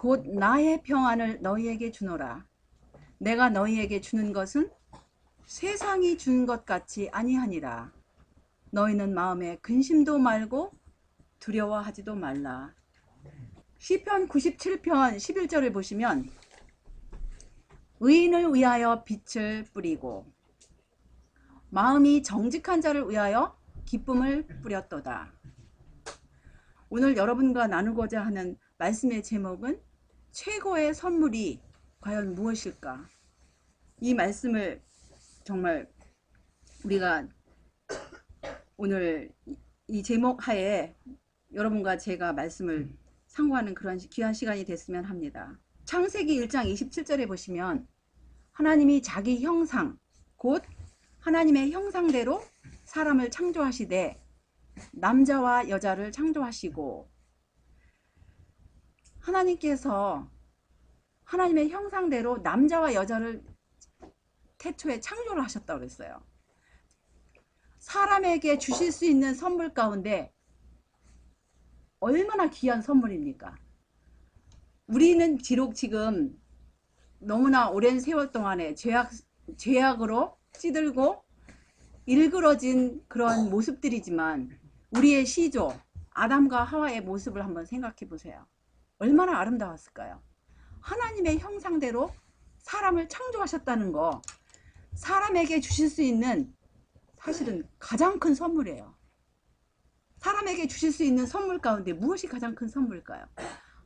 곧 나의 평안을 너희에게 주노라. 내가 너희에게 주는 것은 세상이 준 것 같이 아니하니라. 너희는 마음에 근심도 말고 두려워하지도 말라. 시편 97편 11절을 보시면 의인을 위하여 빛을 뿌리고 마음이 정직한 자를 위하여 기쁨을 뿌렸도다. 오늘 여러분과 나누고자 하는 말씀의 제목은 최고의 선물이 과연 무엇일까? 이 말씀을 정말 우리가 오늘 이 제목 하에 여러분과 제가 말씀을 상고하는 그런 귀한 시간이 됐으면 합니다. 창세기 1장 27절에 보시면 하나님이 자기 형상 곧 하나님의 형상대로 사람을 창조하시되 남자와 여자를 창조하시고, 하나님께서 하나님의 형상대로 남자와 여자를 태초에 창조를 하셨다고 그랬어요. 사람에게 주실 수 있는 선물 가운데 얼마나 귀한 선물입니까? 우리는 비록 지금 너무나 오랜 세월 동안에 죄악으로 찌들고 일그러진 그런 모습들이지만 우리의 시조 아담과 하와의 모습을 한번 생각해 보세요. 얼마나 아름다웠을까요? 하나님의 형상대로 사람을 창조하셨다는 거, 사람에게 주실 수 있는 사실은 가장 큰 선물이에요. 사람에게 주실 수 있는 선물 가운데 무엇이 가장 큰 선물일까요?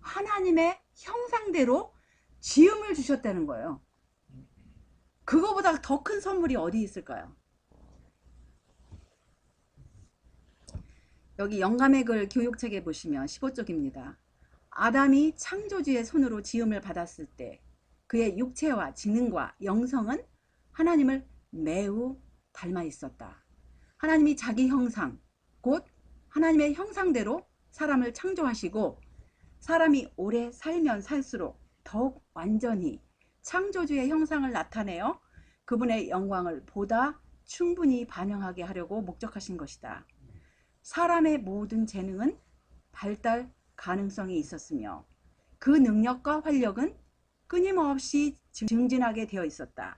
하나님의 형상대로 지음을 주셨다는 거예요. 그거보다 더 큰 선물이 어디 있을까요? 여기 영감의 글 교육책에 보시면 15쪽입니다. 아담이 창조주의 손으로 지음을 받았을 때 그의 육체와 지능과 영성은 하나님을 매우 닮아 있었다. 하나님이 자기 형상, 곧 하나님의 형상대로 사람을 창조하시고 사람이 오래 살면 살수록 더욱 완전히 창조주의 형상을 나타내어 그분의 영광을 보다 충분히 반영하게 하려고 목적하신 것이다. 사람의 모든 재능은 발달 가능성이 있었으며 그 능력과 활력은 끊임없이 증진하게 되어 있었다.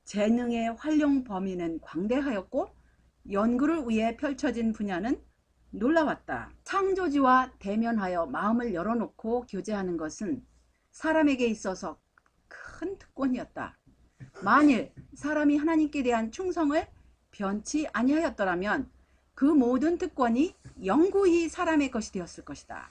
재능의 활용 범위는 광대하였고 연구를 위해 펼쳐진 분야는 놀라웠다. 창조주와 대면하여 마음을 열어놓고 교제하는 것은 사람에게 있어서 큰 특권이었다. 만일 사람이 하나님께 대한 충성을 변치 아니하였더라면 그 모든 특권이 영구히 사람의 것이 되었을 것이다.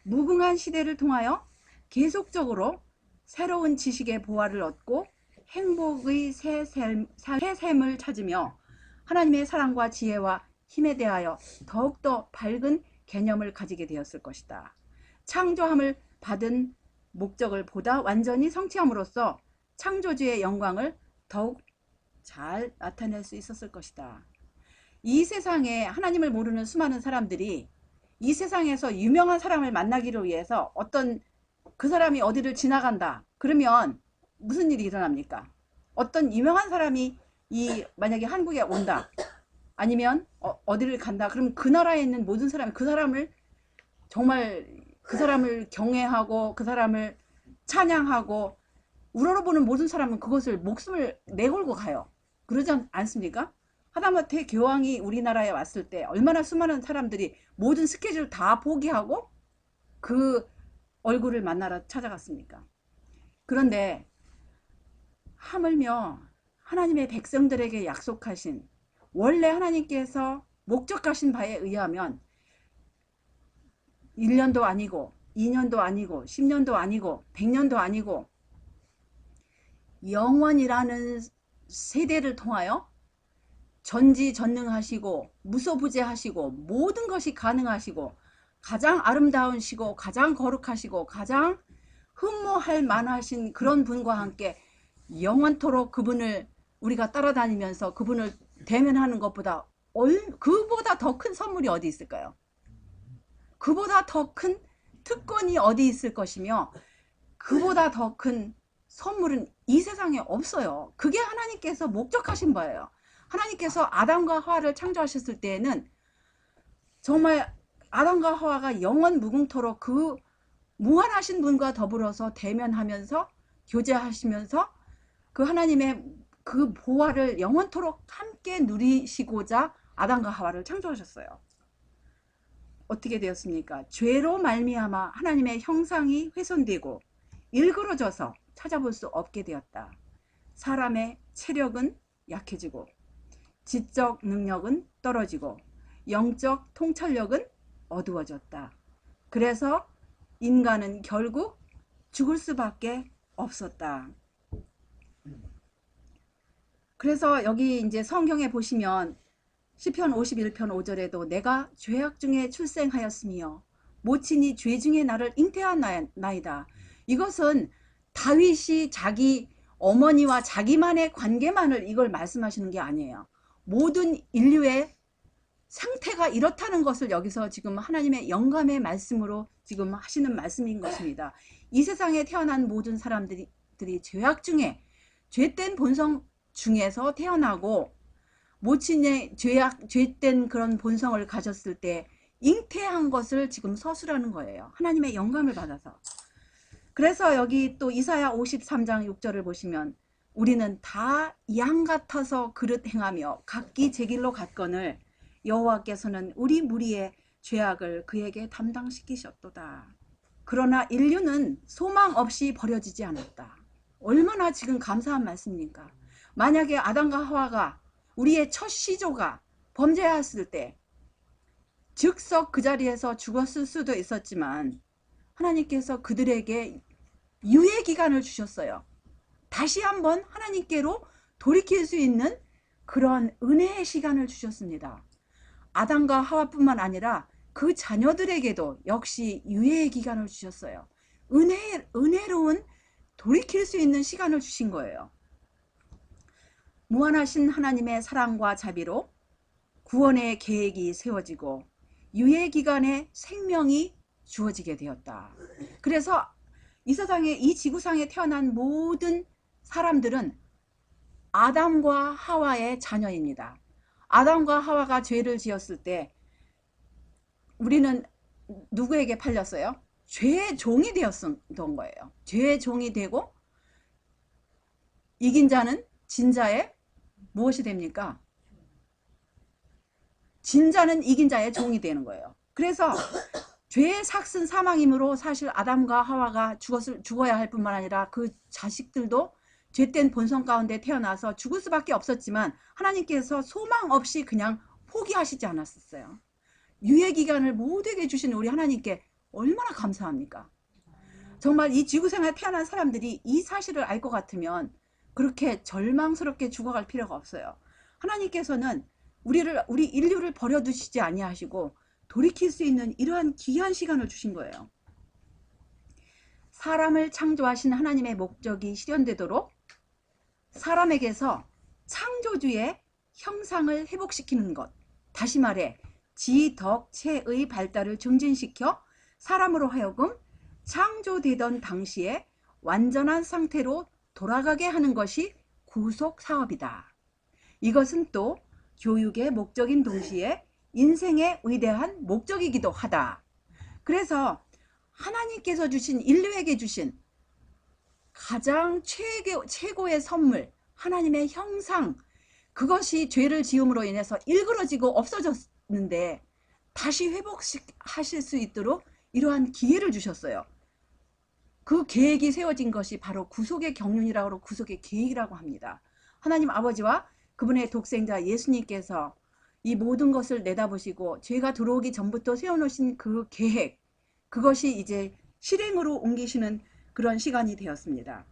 무궁한 시대를 통하여 계속적으로 새로운 지식의 보화를 얻고 행복의 새 샘을 찾으며 하나님의 사랑과 지혜와 힘에 대하여 더욱더 밝은 개념을 가지게 되었을 것이다. 창조함을 받은 목적을 보다 완전히 성취함으로써 창조주의 영광을 더욱 잘 나타낼 수 있었을 것이다. 이 세상에 하나님을 모르는 수많은 사람들이 이 세상에서 유명한 사람을 만나기를 위해서 어떤 그 사람이 어디를 지나간다 그러면 무슨 일이 일어납니까? 어떤 유명한 사람이 만약에 한국에 온다 아니면 어디를 간다 그러면 그 나라에 있는 모든 사람이 그 사람을 정말 그 사람을 경외하고 그 사람을 찬양하고 우러러보는 모든 사람은 그것을 목숨을 내걸고 가요. 그러지 않습니까? 하다못해 교황이 우리나라에 왔을 때 얼마나 수많은 사람들이 모든 스케줄 다 포기하고 그 얼굴을 만나러 찾아갔습니까? 그런데 하물며 하나님의 백성들에게 약속하신 원래 하나님께서 목적하신 바에 의하면 1년도 아니고 2년도 아니고 10년도 아니고 100년도 아니고 영원이라는 세대를 통하여 전지전능하시고 무소부재하시고 모든 것이 가능하시고 가장 아름다우시고 가장 거룩하시고 가장 흠모할 만하신 그런 분과 함께 영원토록 그분을 우리가 따라다니면서 그분을 대면하는 것보다 그보다 더 큰 선물이 어디 있을까요? 그보다 더 큰 특권이 어디 있을 것이며 그보다 더 큰 선물은 이 세상에 없어요. 그게 하나님께서 목적하신 바예요. 하나님께서 아담과 하와를 창조하셨을 때에는 정말 아담과 하와가 영원 무궁토록 그 무한하신 분과 더불어서 대면하면서 교제하시면서 그 하나님의 그 보화를 영원토록 함께 누리시고자 아담과 하와를 창조하셨어요. 어떻게 되었습니까? 죄로 말미암아 하나님의 형상이 훼손되고 일그러져서 찾아볼 수 없게 되었다. 사람의 체력은 약해지고 지적 능력은 떨어지고 영적 통찰력은 어두워졌다. 그래서 인간은 결국 죽을 수밖에 없었다. 그래서 여기 이제 성경에 보시면 시편 51편 5절에도 내가 죄악 중에 출생하였으며 모친이 죄 중에 나를 잉태하나이다. 이것은 다윗이 자기 어머니와 자기만의 관계만을 이걸 말씀하시는 게 아니에요. 모든 인류의 상태가 이렇다는 것을 여기서 지금 하나님의 영감의 말씀으로 지금 하시는 말씀인 것입니다. 이 세상에 태어난 모든 사람들이 죄악 중에 죄된 본성 중에서 태어나고 모친의 죄된 그런 본성을 가졌을 때 잉태한 것을 지금 서술하는 거예요. 하나님의 영감을 받아서. 그래서 여기 또 이사야 53장 6절을 보시면 우리는 다 양 같아서 그릇 행하며 각기 제 길로 갔거늘 여호와께서는 우리 무리의 죄악을 그에게 담당시키셨도다. 그러나 인류는 소망 없이 버려지지 않았다. 얼마나 지금 감사한 말씀입니까? 만약에 아담과 하와가 우리의 첫 시조가 범죄하였을 때 즉석 그 자리에서 죽었을 수도 있었지만 하나님께서 그들에게 유예 기간을 주셨어요. 다시 한번 하나님께로 돌이킬 수 있는 그런 은혜의 시간을 주셨습니다. 아담과 하와뿐만 아니라 그 자녀들에게도 역시 유예의 기간을 주셨어요. 은혜로운 돌이킬 수 있는 시간을 주신 거예요. 무한하신 하나님의 사랑과 자비로 구원의 계획이 세워지고 유예 기간에 생명이 주어지게 되었다. 그래서 이 세상에 이 지구상에 태어난 모든 사람들은 아담과 하와의 자녀입니다. 아담과 하와가 죄를 지었을 때 우리는 누구에게 팔렸어요? 죄의 종이 되었던 거예요. 죄의 종이 되고 이긴 자는 진자의 무엇이 됩니까? 진자는 이긴 자의 종이 되는 거예요. 그래서 죄의 삭은 사망이므로 사실 아담과 하와가 죽어야 할 뿐만 아니라 그 자식들도 죄된 본성 가운데 태어나서 죽을 수밖에 없었지만 하나님께서 소망 없이 그냥 포기하시지 않았었어요. 유예 기간을 모두에게 주신 우리 하나님께 얼마나 감사합니까? 정말 이 지구상에 태어난 사람들이 이 사실을 알 것 같으면 그렇게 절망스럽게 죽어갈 필요가 없어요. 하나님께서는 우리 인류를 버려두시지 아니하시고 돌이킬 수 있는 이러한 귀한 시간을 주신 거예요. 사람을 창조하신 하나님의 목적이 실현되도록 사람에게서 창조주의 형상을 회복시키는 것, 다시 말해 지덕체의 발달을 증진시켜 사람으로 하여금 창조되던 당시에 완전한 상태로 돌아가게 하는 것이 구속사업이다. 이것은 또 교육의 목적인 동시에 인생의 위대한 목적이기도 하다. 그래서 하나님께서 주신 인류에게 주신 가장 최고의 선물, 하나님의 형상, 그것이 죄를 지음으로 인해서 일그러지고 없어졌는데 다시 회복하실 수 있도록 이러한 기회를 주셨어요. 그 계획이 세워진 것이 바로 구속의 경륜이라고 구속의 계획이라고 합니다. 하나님 아버지와 그분의 독생자 예수님께서 이 모든 것을 내다보시고 죄가 들어오기 전부터 세워놓으신 그 계획, 그것이 이제 실행으로 옮기시는 그런 시간이 되었습니다.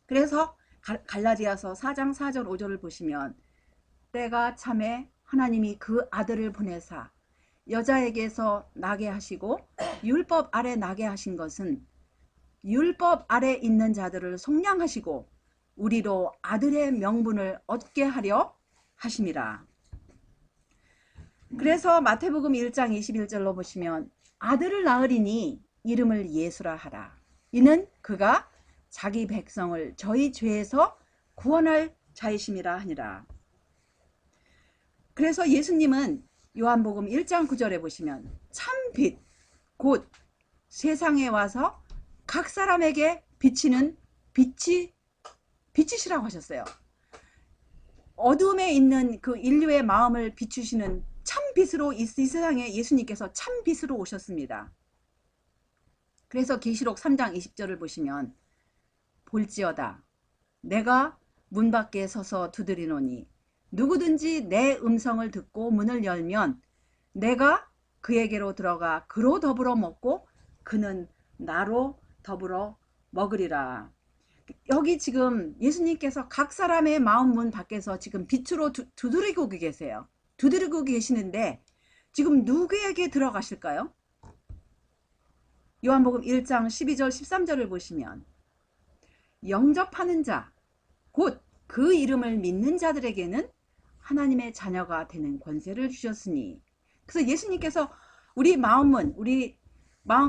그래서 갈라디아서 4장 4절 5절을 보시면 때가 참에 하나님이 그 아들을 보내사 여자에게서 나게 하시고 율법 아래 나게 하신 것은 율법 아래 있는 자들을 속량하시고 우리로 아들의 명분을 얻게 하려 하심이라. 그래서 마태복음 1장 21절로 보시면 아들을 낳으리니 이름을 예수라 하라. 이는 그가 자기 백성을 저희 죄에서 구원할 자이심이라 하니라. 그래서 예수님은 요한복음 1장 9절에 보시면 참빛 곧 세상에 와서 각 사람에게 비치시라고 하셨어요. 어둠에 있는 그 인류의 마음을 비추시는 참 빛으로 이 세상에 예수님께서 참 빛으로 오셨습니다. 그래서 계시록 3장 20절을 보시면 볼지어다 내가 문 밖에 서서 두드리노니 누구든지 내 음성을 듣고 문을 열면 내가 그에게로 들어가 그로 더불어 먹고 그는 나로 더불어 먹으리라. 여기 지금 예수님께서 각 사람의 마음 문 밖에서 지금 빛으로 두드리고 계세요. 두드리고 계시는데 지금 누구에게 들어가실까요? 요한복음 1장 12절 13절을 보시면 영접하는 자, 곧 그 이름을 믿는 자들에게는 하나님의 자녀가 되는 권세를 주셨으니. 그래서 예수님께서 우리 마음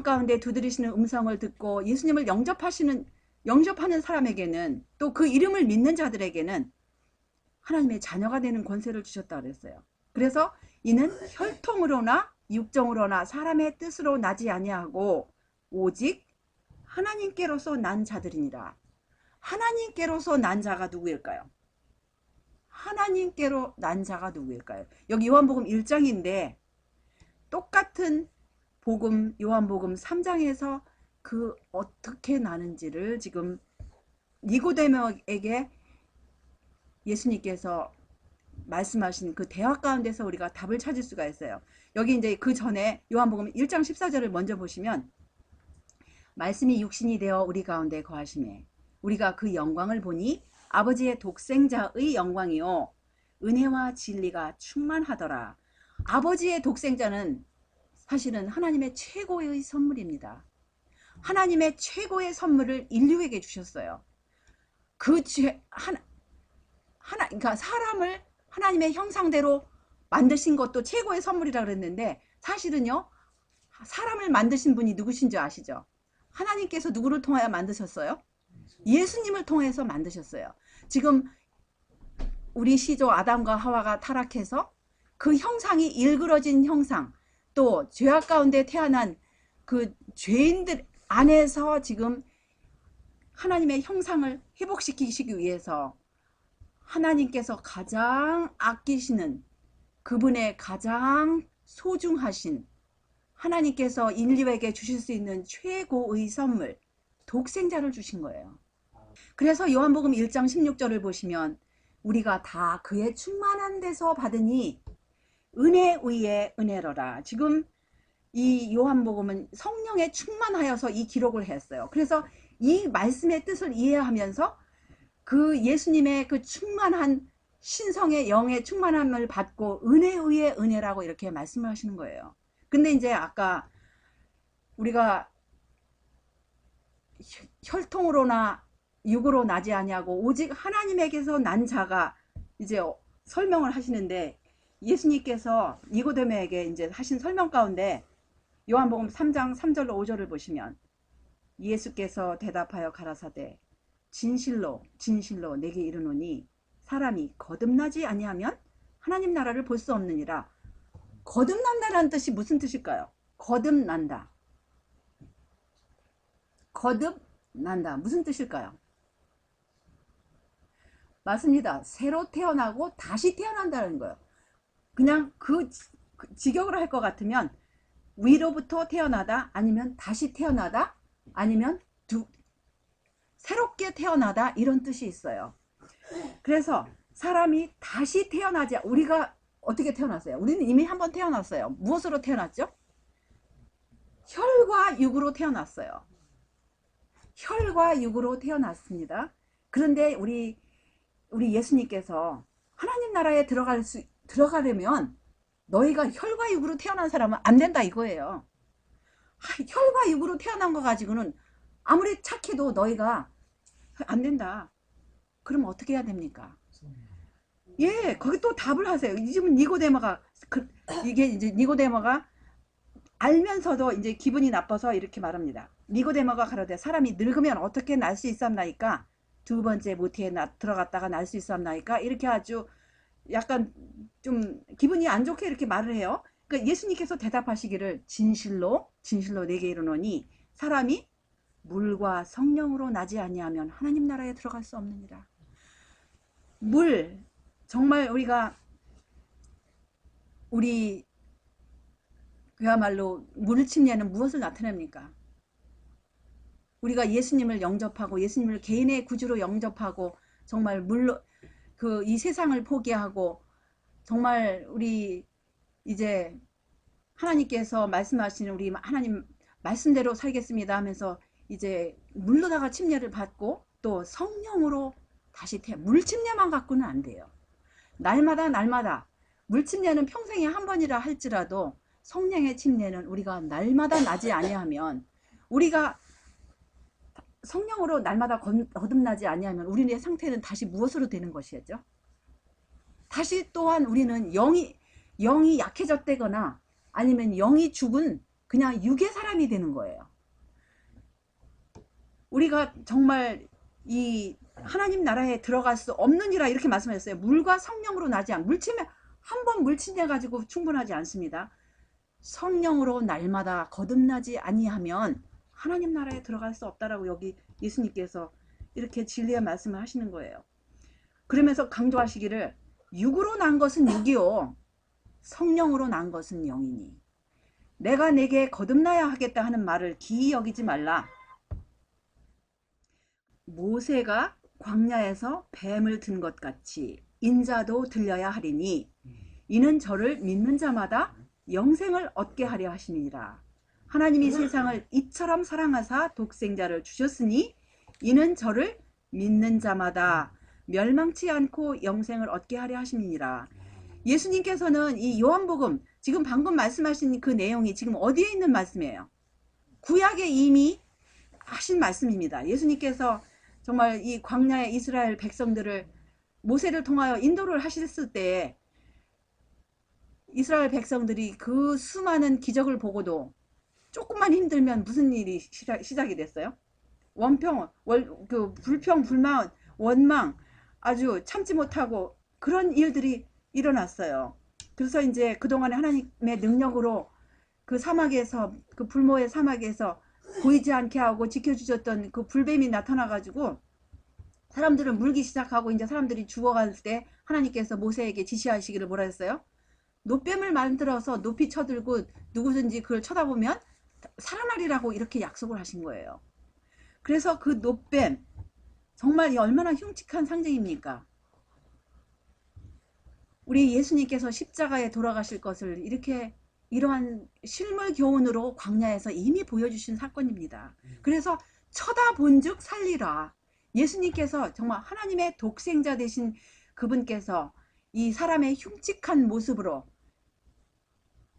가운데 두드리시는 음성을 듣고 예수님을 영접하는 사람에게는 또 그 이름을 믿는 자들에게는 하나님의 자녀가 되는 권세를 주셨다 그랬어요. 그래서 이는 혈통으로나 육정으로나 사람의 뜻으로 나지 아니하고 오직 하나님께로서 난 자들이니라. 하나님께로서 난 자가 누구일까요? 하나님께로 난 자가 누구일까요? 여기 요한복음 1장인데 똑같은 복음 요한복음 3장에서 그 어떻게 나는지를 지금 니고데모에게 예수님께서 말씀하신 그 대화 가운데서 우리가 답을 찾을 수가 있어요. 여기 이제 그 전에 요한복음 1장 14절을 먼저 보시면 말씀이 육신이 되어 우리 가운데 거하심에 우리가 그 영광을 보니 아버지의 독생자의 영광이요 은혜와 진리가 충만하더라. 아버지의 독생자는 사실은 하나님의 최고의 선물입니다. 하나님의 최고의 선물을 인류에게 주셨어요. 그러니까 사람을 하나님의 형상대로 만드신 것도 최고의 선물이라 그랬는데 사실은요 사람을 만드신 분이 누구신지 아시죠? 하나님께서 누구를 통하여 만드셨어요? 예수님을 통해서 만드셨어요. 지금 우리 시조 아담과 하와가 타락해서 그 형상이 일그러진 형상, 또 죄악 가운데 태어난 그 죄인들 안에서 지금 하나님의 형상을 회복시키시기 위해서 하나님께서 가장 아끼시는 그분의 가장 소중하신 하나님께서 인류에게 주실 수 있는 최고의 선물 독생자를 주신 거예요. 그래서 요한복음 1장 16절을 보시면 우리가 다 그의 충만한 데서 받으니 은혜 위에 은혜로라. 지금 이 요한복음은 성령에 충만하여서 이 기록을 했어요. 그래서 이 말씀의 뜻을 이해하면서 그 예수님의 그 충만한 신성의 영의 충만함을 받고 은혜 위에 은혜라고 이렇게 말씀을 하시는 거예요. 근데 이제 아까 우리가 혈통으로나 육으로 나지 아니하고 오직 하나님에게서 난 자가 이제 설명을 하시는데 예수님께서 니고데모에게 이제 하신 설명 가운데 요한복음 3장 3절로 5절을 보시면 예수께서 대답하여 가라사대 진실로 진실로 내게 이르노니 사람이 거듭나지 아니하면 하나님 나라를 볼 수 없느니라. 거듭난다라는 뜻이 무슨 뜻일까요? 거듭난다. 거듭난다. 무슨 뜻일까요? 맞습니다. 새로 태어나고 다시 태어난다는 거예요. 그냥 그 직역을 할 것 같으면 위로부터 태어나다 아니면 다시 태어나다 아니면 새롭게 태어나다 이런 뜻이 있어요. 그래서 사람이 다시 태어나지 우리가 어떻게 태어났어요? 우리는 이미 한번 태어났어요. 무엇으로 태어났죠? 혈과 육으로 태어났어요. 혈과 육으로 태어났습니다. 그런데 우리 예수님께서 하나님 나라에 들어가려면 너희가 혈과 육으로 태어난 사람은 안 된다 이거예요. 혈과 육으로 태어난 거 가지고는 아무리 착해도 너희가 안 된다. 그럼 어떻게 해야 됩니까? 예, 거기 또 답을 하세요. 지금 니고데모가 이게 이제 니고데모가 알면서도 이제 기분이 나빠서 이렇게 말합니다. 니고데모가 가로되 사람이 늙으면 어떻게 날 수 있삼나이까? 두 번째 모태에 들어갔다가 날 수 있삼나이까? 이렇게 아주 약간 좀 기분이 안 좋게 이렇게 말을 해요. 그러니까 예수님께서 대답하시기를 진실로 진실로 내게 이르노니 사람이 물과 성령으로 나지 아니하면 하나님 나라에 들어갈 수 없느니라. 물, 정말 우리 그야말로 물침례는 무엇을 나타냅니까? 우리가 예수님을 영접하고 예수님을 개인의 구주로 영접하고 정말 물로 이 세상을 포기하고 정말 우리 이제 하나님께서 말씀하시는 우리 하나님 말씀대로 살겠습니다 하면서 이제 물로다가 침례를 받고 또 성령으로 다시 물침례만 갖고는 안 돼요. 날마다 물침례는 평생에 한 번이라 할지라도 성령의 침례는 우리가 날마다 나지 아니하면 우리가 성령으로 날마다 거듭나지 아니하면 우리의 상태는 다시 무엇으로 되는 것이죠? 다시 또한 우리는 영이 약해졌다거나 아니면 영이 죽은 그냥 육의 사람이 되는 거예요. 우리가 정말 이 하나님 나라에 들어갈 수 없느니라 이렇게 말씀하셨어요. 물과 성령으로 나지 물침례 한 번 물침례 가지고 충분하지 않습니다. 성령으로 날마다 거듭나지 아니하면 하나님 나라에 들어갈 수 없다라고 여기 예수님께서 이렇게 진리의 말씀을 하시는 거예요. 그러면서 강조하시기를 육으로 난 것은 육이요 성령으로 난 것은 영이니 내가 내게 거듭나야 하겠다 하는 말을 기이 여기지 말라. 모세가 광야에서 뱀을 든 것 같이 인자도 들려야 하리니 이는 저를 믿는 자마다 영생을 얻게 하려 하심이니라. 하나님이 세상을 이처럼 사랑하사 독생자를 주셨으니 이는 저를 믿는 자마다 멸망치 않고 영생을 얻게 하려 하심이니라. 예수님께서는 이 요한복음 지금 방금 말씀하신 그 내용이 지금 어디에 있는 말씀이에요? 구약에 이미 하신 말씀입니다. 예수님께서 정말 이 광야의 이스라엘 백성들을 모세를 통하여 인도를 하셨을 때 이스라엘 백성들이 그 수많은 기적을 보고도 조금만 힘들면 무슨 일이 시작이 됐어요? 불평, 불만, 원망 아주 참지 못하고 그런 일들이 일어났어요. 그래서 이제 그동안에 하나님의 능력으로 그 사막에서 그 불모의 사막에서 보이지 않게 하고 지켜주셨던 그 불뱀이 나타나가지고 사람들을 물기 시작하고 이제 사람들이 죽어갈 때 하나님께서 모세에게 지시하시기를 뭐라 했어요? 노뱀을 만들어서 높이 쳐들고 누구든지 그걸 쳐다보면 살아나리라고 이렇게 약속을 하신 거예요. 그래서 그 노뱀 정말 얼마나 흉측한 상징입니까? 우리 예수님께서 십자가에 돌아가실 것을 이렇게 이러한 실물 교훈으로 광야에서 이미 보여주신 사건입니다. 그래서 쳐다본 즉 살리라. 예수님께서 정말 하나님의 독생자 되신 그분께서 이 사람의 흉측한 모습으로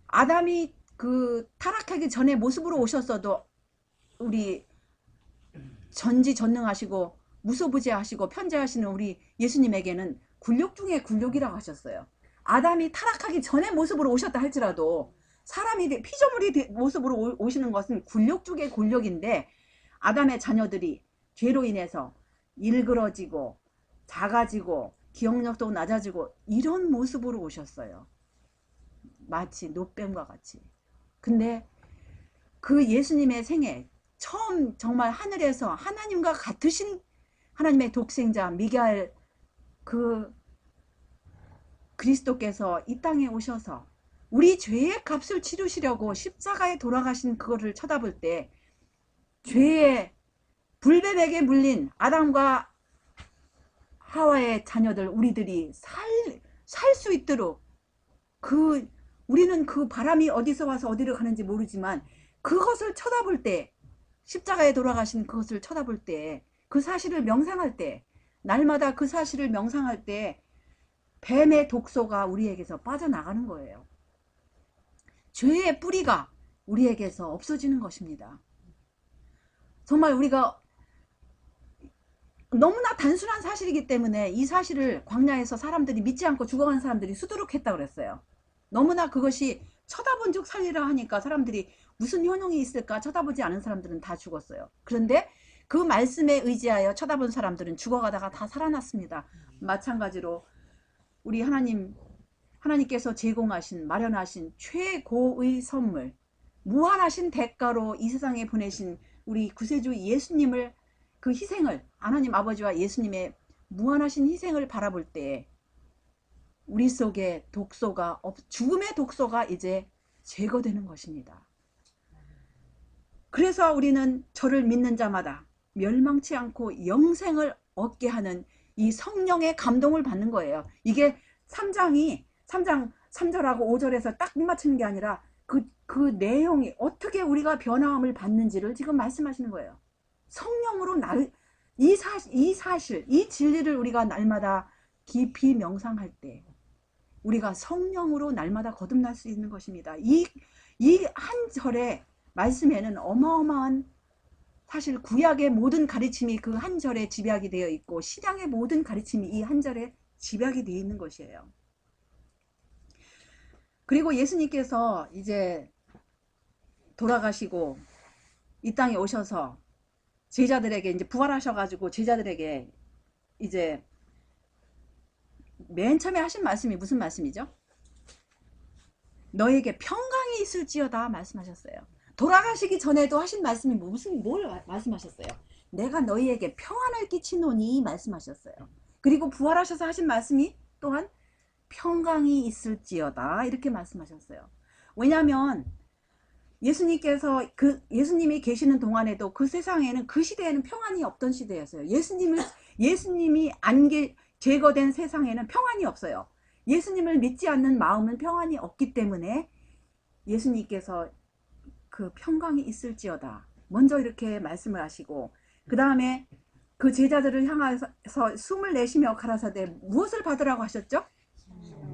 아담이 그 타락하기 전에 모습으로 오셨어도 우리 전지전능하시고 무소부재하시고 편재하시는 우리 예수님에게는 굴욕 중에 굴욕이라고 하셨어요. 아담이 타락하기 전에 모습으로 오셨다 할지라도 사람이 피조물이 모습으로 오시는 것은 굴욕 중에 굴욕인데 아담의 자녀들이 죄로 인해서 일그러지고 작아지고 기억력도 낮아지고 이런 모습으로 오셨어요. 마치 노뱀과 같이. 근데 그 예수님의 생애 처음 정말 하늘에서 하나님과 같으신 하나님의 독생자 미가엘 그 그리스도께서 이 땅에 오셔서 우리 죄의 값을 치르시려고 십자가에 돌아가신 그거를 쳐다볼 때 죄의 불뱀에게 물린 아담과 하와의 자녀들 우리들이 살 수 있도록 우리는 그 바람이 어디서 와서 어디로 가는지 모르지만 그것을 쳐다볼 때 십자가에 돌아가신 그것을 쳐다볼 때 그 사실을 명상할 때 날마다 그 사실을 명상할 때 뱀의 독소가 우리에게서 빠져나가는 거예요. 죄의 뿌리가 우리에게서 없어지는 것입니다. 정말 우리가 너무나 단순한 사실이기 때문에 이 사실을 광야에서 사람들이 믿지 않고 죽어간 사람들이 수두룩했다고 그랬어요. 너무나 그것이 쳐다본 즉 살리라 하니까 사람들이 무슨 효능이 있을까 쳐다보지 않은 사람들은 다 죽었어요. 그런데 그 말씀에 의지하여 쳐다본 사람들은 죽어가다가 다 살아났습니다. 마찬가지로 우리 하나님께서 제공하신 마련하신 최고의 선물 무한하신 대가로 이 세상에 보내신 우리 구세주 예수님을 그 희생을 하나님 아버지와 예수님의 무한하신 희생을 바라볼 때 우리 속에 독소가 죽음의 독소가 이제 제거되는 것입니다. 그래서 우리는 저를 믿는 자마다 멸망치 않고 영생을 얻게 하는 이 성령의 감동을 받는 거예요. 이게 3장 3절하고 5절에서 딱 맞추는 게 아니라 그 내용이 어떻게 우리가 변화함을 받는지를 지금 말씀하시는 거예요. 성령으로 이 사실, 이 진리를 우리가 날마다 깊이 명상할 때 우리가 성령으로 날마다 거듭날 수 있는 것입니다. 이 한 절의 말씀에는 어마어마한 사실 구약의 모든 가르침이 그 한 절에 집약이 되어 있고 신약의 모든 가르침이 이 한 절에 집약이 되어 있는 것이에요. 그리고 예수님께서 이제 돌아가시고 이 땅에 오셔서 제자들에게 이제 부활하셔가지고 제자들에게 이제 맨 처음에 하신 말씀이 무슨 말씀이죠? 너에게 평강이 있을지어다 말씀하셨어요. 돌아가시기 전에도 하신 말씀이 뭘 말씀하셨어요? 내가 너희에게 평안을 끼치노니 말씀하셨어요. 그리고 부활하셔서 하신 말씀이 또한 평강이 있을지어다 이렇게 말씀하셨어요. 왜냐하면 예수님께서 예수님이 계시는 동안에도 그 세상에는 그 시대에는 평안이 없던 시대였어요. 예수님이 제거된 세상에는 평안이 없어요. 예수님을 믿지 않는 마음은 평안이 없기 때문에 예수님께서 그 평강이 있을지어다 먼저 이렇게 말씀을 하시고 그 다음에 그 제자들을 향해서 숨을 내쉬며 가라사대 무엇을 받으라고 하셨죠?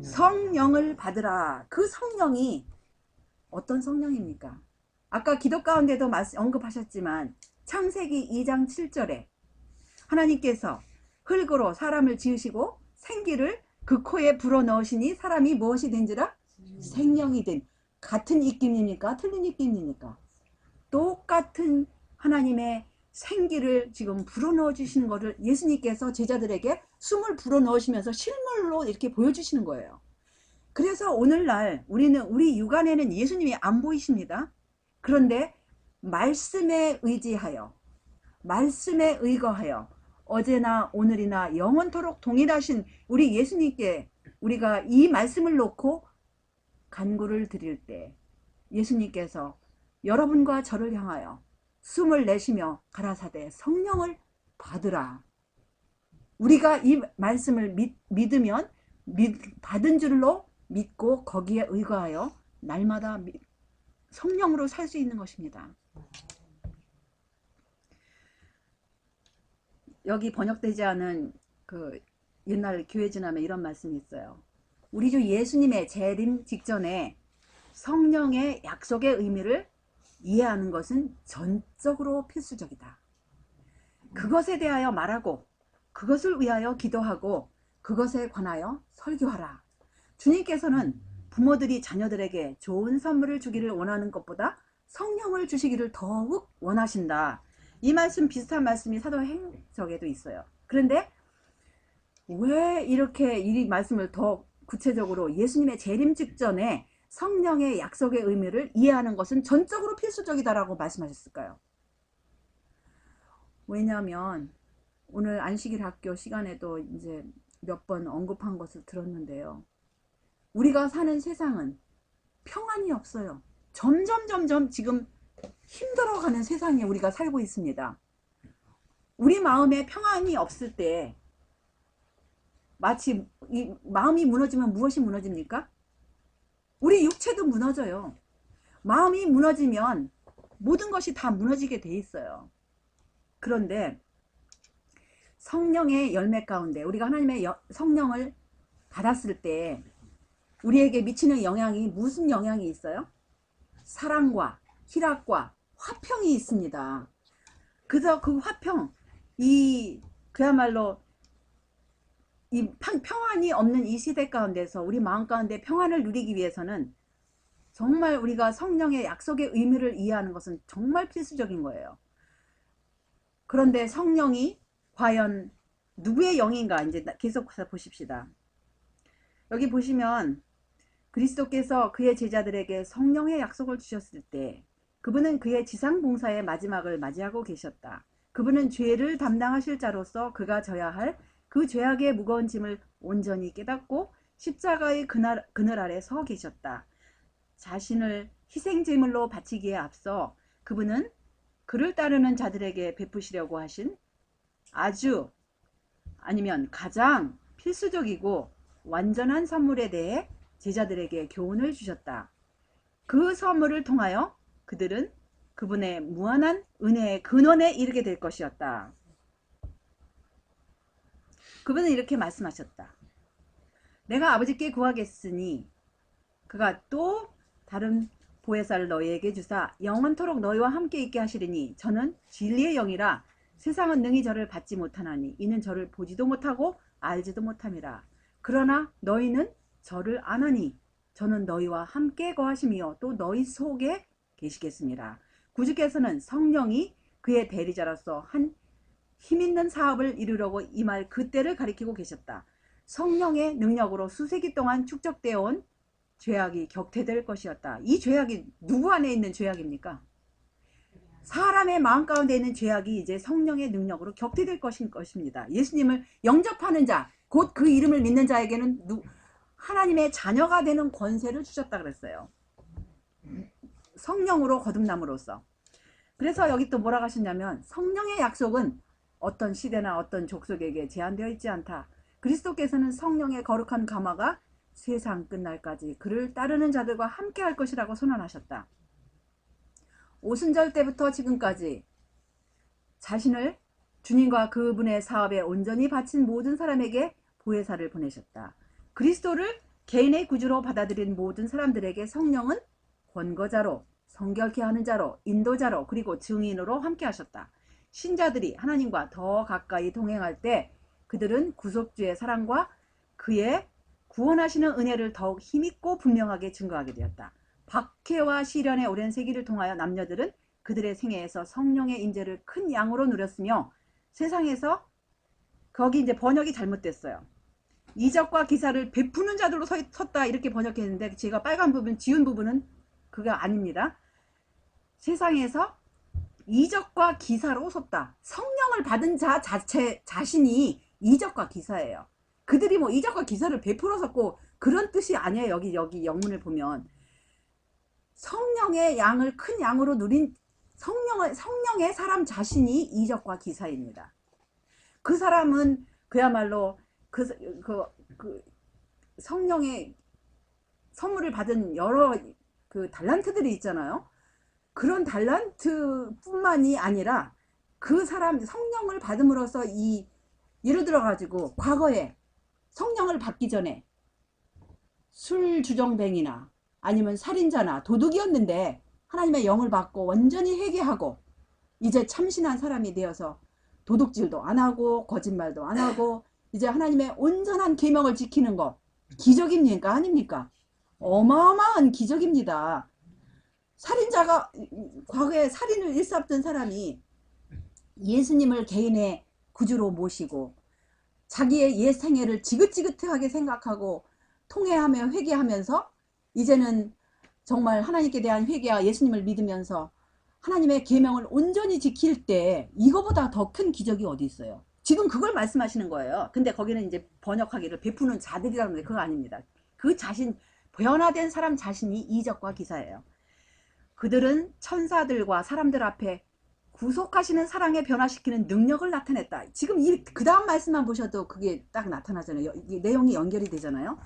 성령을 받으라. 그 성령이 어떤 성령입니까? 아까 기도 가운데도 언급하셨지만 창세기 2장 7절에 하나님께서 흙으로 사람을 지으시고 생기를 그 코에 불어넣으시니 사람이 무엇이 된지라? 생명이 된. 같은 입김입니까? 틀린 입김입니까? 똑같은 하나님의 생기를 지금 불어넣어 주시는 것을 예수님께서 제자들에게 숨을 불어넣으시면서 실물로 이렇게 보여주시는 거예요. 그래서 오늘날 우리 육안에는 예수님이 안 보이십니다. 그런데 말씀에 의지하여 말씀에 의거하여 어제나 오늘이나 영원토록 동일하신 우리 예수님께 우리가 이 말씀을 놓고 간구를 드릴 때 예수님께서 여러분과 저를 향하여 숨을 내쉬며 가라사대 성령을 받으라. 우리가 이 말씀을 믿으면 받은 줄로 믿고 거기에 의거하여 날마다 성령으로 살 수 있는 것입니다. 여기 번역되지 않은 그 옛날 교회 지남에 이런 말씀이 있어요. 우리 주 예수님의 재림 직전에 성령의 약속의 의미를 이해하는 것은 전적으로 필수적이다. 그것에 대하여 말하고 그것을 위하여 기도하고 그것에 관하여 설교하라. 주님께서는 부모들이 자녀들에게 좋은 선물을 주기를 원하는 것보다 성령을 주시기를 더욱 원하신다. 이 말씀 비슷한 말씀이 사도행적에도 있어요. 그런데 왜 이렇게 이 말씀을 더 구체적으로 예수님의 재림 직전에 성령의 약속의 의미를 이해하는 것은 전적으로 필수적이다라고 말씀하셨을까요? 왜냐하면 오늘 안식일 학교 시간에도 이제 몇 번 언급한 것을 들었는데요. 우리가 사는 세상은 평안이 없어요. 점점 지금 힘들어가는 세상에 우리가 살고 있습니다. 우리 마음에 평안이 없을 때 마치 이 마음이 무너지면 무엇이 무너집니까? 우리 육체도 무너져요. 마음이 무너지면 모든 것이 다 무너지게 돼 있어요. 그런데 성령의 열매 가운데 우리가 하나님의 성령을 받았을 때 우리에게 미치는 영향이 무슨 영향이 있어요? 사랑과 희락과 화평이 있습니다. 그래서 그 화평, 그야말로 이 평안이 없는 이 시대 가운데서 우리 마음 가운데 평안을 누리기 위해서는 정말 우리가 성령의 약속의 의미를 이해하는 것은 정말 필수적인 거예요. 그런데 성령이 과연 누구의 영인가 이제 계속해서 보십시다. 여기 보시면 그리스도께서 그의 제자들에게 성령의 약속을 주셨을 때 그분은 그의 지상 봉사의 마지막을 맞이하고 계셨다. 그분은 죄를 담당하실 자로서 그가 져야 할 그 죄악의 무거운 짐을 온전히 깨닫고 십자가의 그늘 아래 서 계셨다. 자신을 희생제물로 바치기에 앞서 그분은 그를 따르는 자들에게 베푸시려고 하신 아주 아니면 가장 필수적이고 완전한 선물에 대해 제자들에게 교훈을 주셨다. 그 선물을 통하여 그들은 그분의 무한한 은혜의 근원에 이르게 될 것이었다. 그분은 이렇게 말씀하셨다. 내가 아버지께 구하겠으니 그가 또 다른 보혜사를 너희에게 주사 영원토록 너희와 함께 있게 하시리니 저는 진리의 영이라 세상은 능히 저를 받지 못하나니 이는 저를 보지도 못하고 알지도 못함이라. 그러나 너희는 저를 아나니 저는 너희와 함께 거하심이요 또 너희 속에 계시겠습니다. 구주께서는 성령이 그의 대리자로서 한 힘있는 사업을 이루려고 임할 그때를 가리키고 계셨다. 성령의 능력으로 수세기 동안 축적되어 온 죄악이 격퇴될 것이었다. 이 죄악이 누구 안에 있는 죄악입니까? 사람의 마음 가운데 있는 죄악이 이제 성령의 능력으로 격퇴될 것입니다. 예수님을 영접하는 자, 곧 그 이름을 믿는 자에게는 하나님의 자녀가 되는 권세를 주셨다 그랬어요. 성령으로 거듭남으로써. 그래서 여기 또 뭐라고 하셨냐면 성령의 약속은 어떤 시대나 어떤 족속에게 제한되어 있지 않다. 그리스도께서는 성령의 거룩한 감화가 세상 끝날까지 그를 따르는 자들과 함께 할 것이라고 선언하셨다. 오순절 때부터 지금까지 자신을 주님과 그분의 사업에 온전히 바친 모든 사람에게 보혜사를 보내셨다. 그리스도를 개인의 구주로 받아들인 모든 사람들에게 성령은 권거자로, 성결케 하는 자로, 인도자로, 그리고 증인으로 함께 하셨다. 신자들이 하나님과 더 가까이 동행할 때 그들은 구속주의 사랑과 그의 구원하시는 은혜를 더욱 힘있고 분명하게 증거하게 되었다. 박해와 시련의 오랜 세기를 통하여 남녀들은 그들의 생애에서 성령의 임재를 큰 양으로 누렸으며 세상에서 거기 이제 번역이 잘못됐어요. 이적과 기사를 베푸는 자들로 섰다 이렇게 번역했는데 제가 빨간 부분 지운 부분은 그게 아닙니다. 세상에서 이적과 기사로 섰다. 성령을 받은 자 자신이 이적과 기사예요. 그들이 뭐 이적과 기사를 베풀어 섰고 그런 뜻이 아니에요. 여기 영문을 보면 성령의 양을 큰 양으로 누린 성령의 사람 자신이 이적과 기사입니다. 그 사람은 그야말로 그 성령의 선물을 받은 여러 그 달란트들이 있잖아요. 그런 달란트뿐만이 아니라 그 사람 성령을 받음으로써 예를 들어 가지고 과거에 성령을 받기 전에 술 주정뱅이나 아니면 살인자나 도둑이었는데 하나님의 영을 받고 완전히 회개하고 이제 참신한 사람이 되어서 도둑질도 안 하고 거짓말도 안 하고 이제 하나님의 온전한 계명을 지키는 것 기적입니까? 아닙니까? 어마어마한 기적입니다. 살인자가 과거에 살인을 일삼던 사람이 예수님을 개인의 구주로 모시고 자기의 옛 생애를 지긋지긋하게 생각하고 통회하며 회개하면서 이제는 정말 하나님께 대한 회개와 예수님을 믿으면서 하나님의 계명을 온전히 지킬 때 이거보다 더 큰 기적이 어디 있어요? 지금 그걸 말씀하시는 거예요. 근데 거기는 이제 번역하기를 베푸는 자들이라는데 그거 아닙니다. 그 자신 변화된 사람 자신이 이적과 기사예요. 그들은 천사들과 사람들 앞에 구속하시는 사랑에 변화시키는 능력을 나타냈다. 지금 그 다음 말씀만 보셔도 그게 딱 나타나잖아요. 이 내용이 연결이 되잖아요.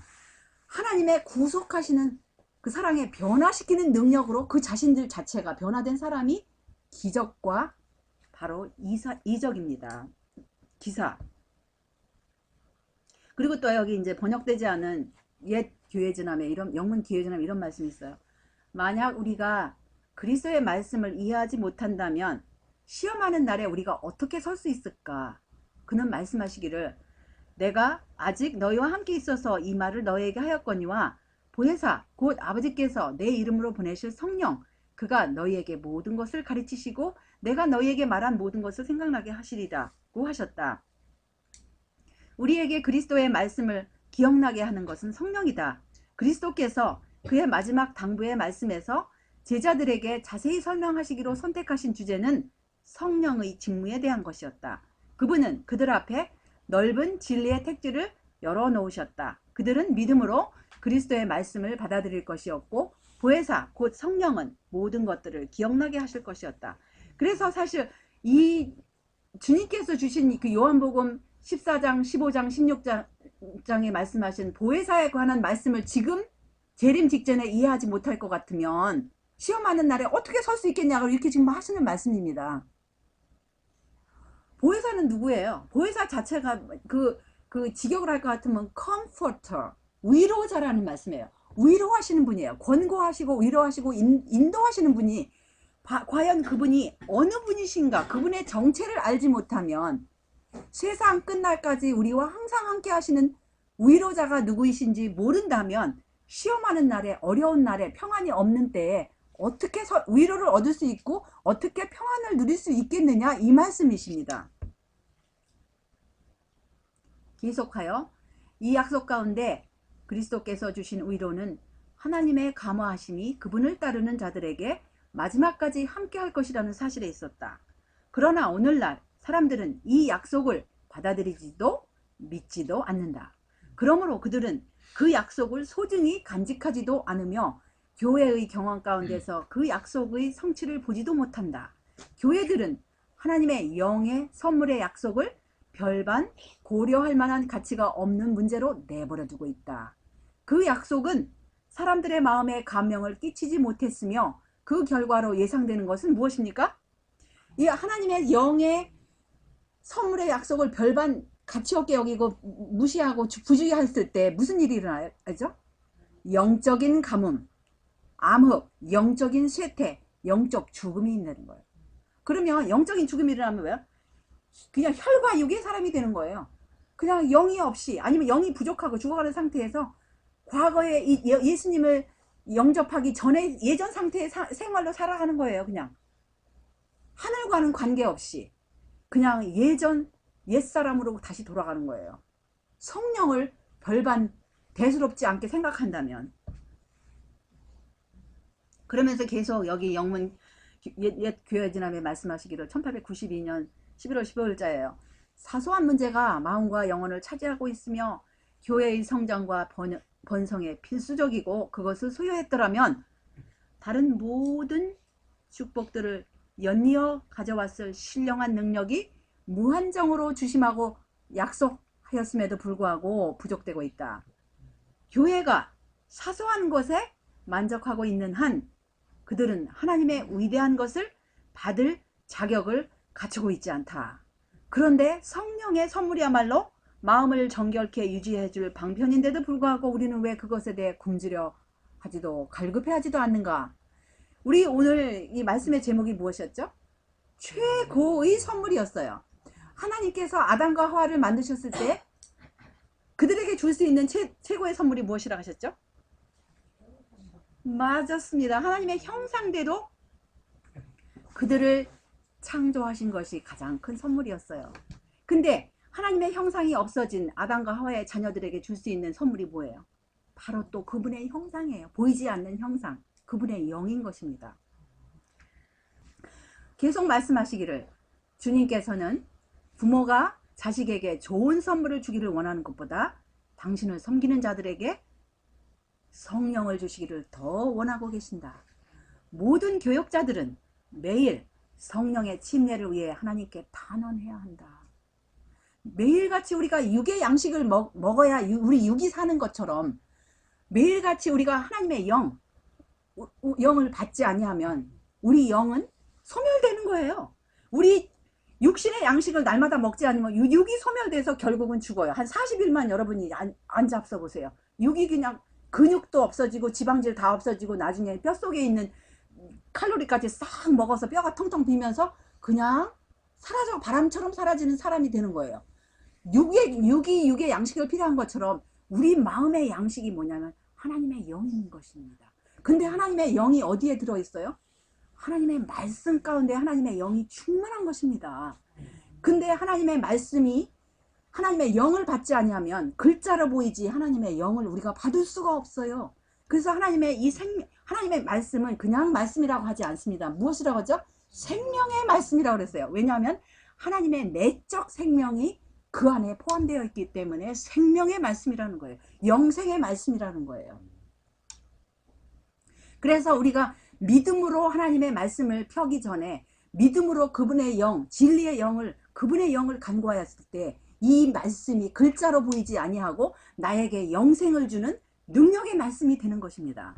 하나님의 구속하시는 그 사랑에 변화시키는 능력으로 그 자신들 자체가 변화된 사람이 기적과 바로 이적입니다. 기사. 그리고 또 여기 이제 번역되지 않은 옛 교회전함에 이런 영문 교회전함에 이런 말씀이 있어요. 만약 우리가 그리스도의 말씀을 이해하지 못한다면 시험하는 날에 우리가 어떻게 설 수 있을까? 그는 말씀하시기를 내가 아직 너희와 함께 있어서 이 말을 너희에게 하였거니와 보혜사 곧 아버지께서 내 이름으로 보내실 성령 그가 너희에게 모든 것을 가르치시고 내가 너희에게 말한 모든 것을 생각나게 하시리라고 하셨다. 우리에게 그리스도의 말씀을 기억나게 하는 것은 성령이다. 그리스도께서 그의 마지막 당부의 말씀에서 제자들에게 자세히 설명하시기로 선택하신 주제는 성령의 직무에 대한 것이었다. 그분은 그들 앞에 넓은 진리의 택지를 열어놓으셨다. 그들은 믿음으로 그리스도의 말씀을 받아들일 것이었고 보혜사 곧 성령은 모든 것들을 기억나게 하실 것이었다. 그래서 사실 이 주님께서 주신 그 요한복음 14장, 15장, 16장에 말씀하신 보혜사에 관한 말씀을 지금 재림 직전에 이해하지 못할 것 같으면 시험하는 날에 어떻게 설 수 있겠냐고 이렇게 지금 하시는 말씀입니다. 보혜사는 누구예요? 보혜사 자체가 그 직역을 할 것 같으면 comforter, 위로자라는 말씀이에요. 위로하시는 분이에요. 권고하시고 위로하시고 인도하시는 분이 과연 그분이 어느 분이신가, 그분의 정체를 알지 못하면 세상 끝날까지 우리와 항상 함께 하시는 위로자가 누구이신지 모른다면 시험하는 날에, 어려운 날에, 평안이 없는 때에 어떻게 위로를 얻을 수 있고 어떻게 평안을 누릴 수 있겠느냐, 이 말씀이십니다. 계속하여 이 약속 가운데 그리스도께서 주신 위로는 하나님의 감화하심이 그분을 따르는 자들에게 마지막까지 함께 할 것이라는 사실에 있었다. 그러나 오늘날 사람들은 이 약속을 받아들이지도 믿지도 않는다. 그러므로 그들은 그 약속을 소중히 간직하지도 않으며 교회의 경험 가운데서 그 약속의 성취를 보지도 못한다. 교회들은 하나님의 영의 선물의 약속을 별반 고려할 만한 가치가 없는 문제로 내버려 두고 있다. 그 약속은 사람들의 마음에 감명을 끼치지 못했으며 그 결과로 예상되는 것은 무엇입니까? 이 하나님의 영의 선물의 약속을 별반 가치 없게 여기고 무시하고 부주의했을 때 무슨 일이 일어나죠? 영적인 가뭄, 암흑, 영적인 쇠퇴, 영적 죽음이 있는 거예요. 그러면 영적인 죽음이 일어나면 왜요? 그냥 혈과 육의 사람이 되는 거예요. 그냥 영이 없이, 아니면 영이 부족하고 죽어가는 상태에서 과거에 예수님을 영접하기 전에 예전 상태의 생활로 살아가는 거예요. 그냥 하늘과는 관계없이 그냥 예전 옛사람으로 다시 돌아가는 거예요. 성령을 별반 대수롭지 않게 생각한다면. 그러면서 계속 여기 영문 옛 교회지남에 말씀하시기를 1892년 11월 15일자예요. 사소한 문제가 마음과 영혼을 차지하고 있으며 교회의 성장과 번성에 필수적이고 그것을 소유했더라면 다른 모든 축복들을 연이어 가져왔을 신령한 능력이 무한정으로 주심하고 약속하였음에도 불구하고 부족되고 있다. 교회가 사소한 것에 만족하고 있는 한 그들은 하나님의 위대한 것을 받을 자격을 갖추고 있지 않다. 그런데 성령의 선물이야말로 마음을 정결케 유지해 줄 방편인데도 불구하고 우리는 왜 그것에 대해 굶주려 하지도 갈급해 하지도 않는가? 우리 오늘 이 말씀의 제목이 무엇이었죠? 최고의 선물이었어요. 하나님께서 아담과 하와를 만드셨을 때 그들에게 줄 수 있는 최고의 선물이 무엇이라고 하셨죠? 맞았습니다. 하나님의 형상대로 그들을 창조하신 것이 가장 큰 선물이었어요. 근데 하나님의 형상이 없어진 아담과 하와의 자녀들에게 줄 수 있는 선물이 뭐예요? 바로 또 그분의 형상이에요. 보이지 않는 형상, 그분의 영인 것입니다. 계속 말씀하시기를 주님께서는 부모가 자식에게 좋은 선물을 주기를 원하는 것보다 당신을 섬기는 자들에게 성령을 주시기를 더 원하고 계신다. 모든 교역자들은 매일 성령의 침례를 위해 하나님께 탄원해야 한다. 매일같이 우리가 육의 양식을 먹어야 우리 육이 사는 것처럼 매일같이 우리가 하나님의 영을 받지 아니하면 우리 영은 소멸되는 거예요. 우리 육신의 양식을 날마다 먹지 않으면 육이 소멸돼서 결국은 죽어요. 한 40일만 여러분이 안 잡숴 보세요. 육이 그냥 근육도 없어지고 지방질 다 없어지고 나중에 뼛속에 있는 칼로리까지 싹 먹어서 뼈가 텅텅 비면서 그냥 사라져 바람처럼 사라지는 사람이 되는 거예요. 육의 양식을 필요한 것처럼 우리 마음의 양식이 뭐냐면 하나님의 영인 것입니다. 근데 하나님의 영이 어디에 들어있어요? 하나님의 말씀 가운데 하나님의 영이 충만한 것입니다. 근데 하나님의 말씀이 하나님의 영을 받지 아니하면 글자로 보이지 하나님의 영을 우리가 받을 수가 없어요. 그래서 하나님의 하나님의 말씀은 그냥 말씀이라고 하지 않습니다. 무엇이라고 하죠? 생명의 말씀이라고 그랬어요. 왜냐하면 하나님의 내적 생명이 그 안에 포함되어 있기 때문에 생명의 말씀이라는 거예요. 영생의 말씀이라는 거예요. 그래서 우리가 믿음으로 하나님의 말씀을 펴기 전에 믿음으로 그분의 영, 진리의 영을, 그분의 영을 간구하였을 때 이 말씀이 글자로 보이지 아니하고 나에게 영생을 주는 능력의 말씀이 되는 것입니다.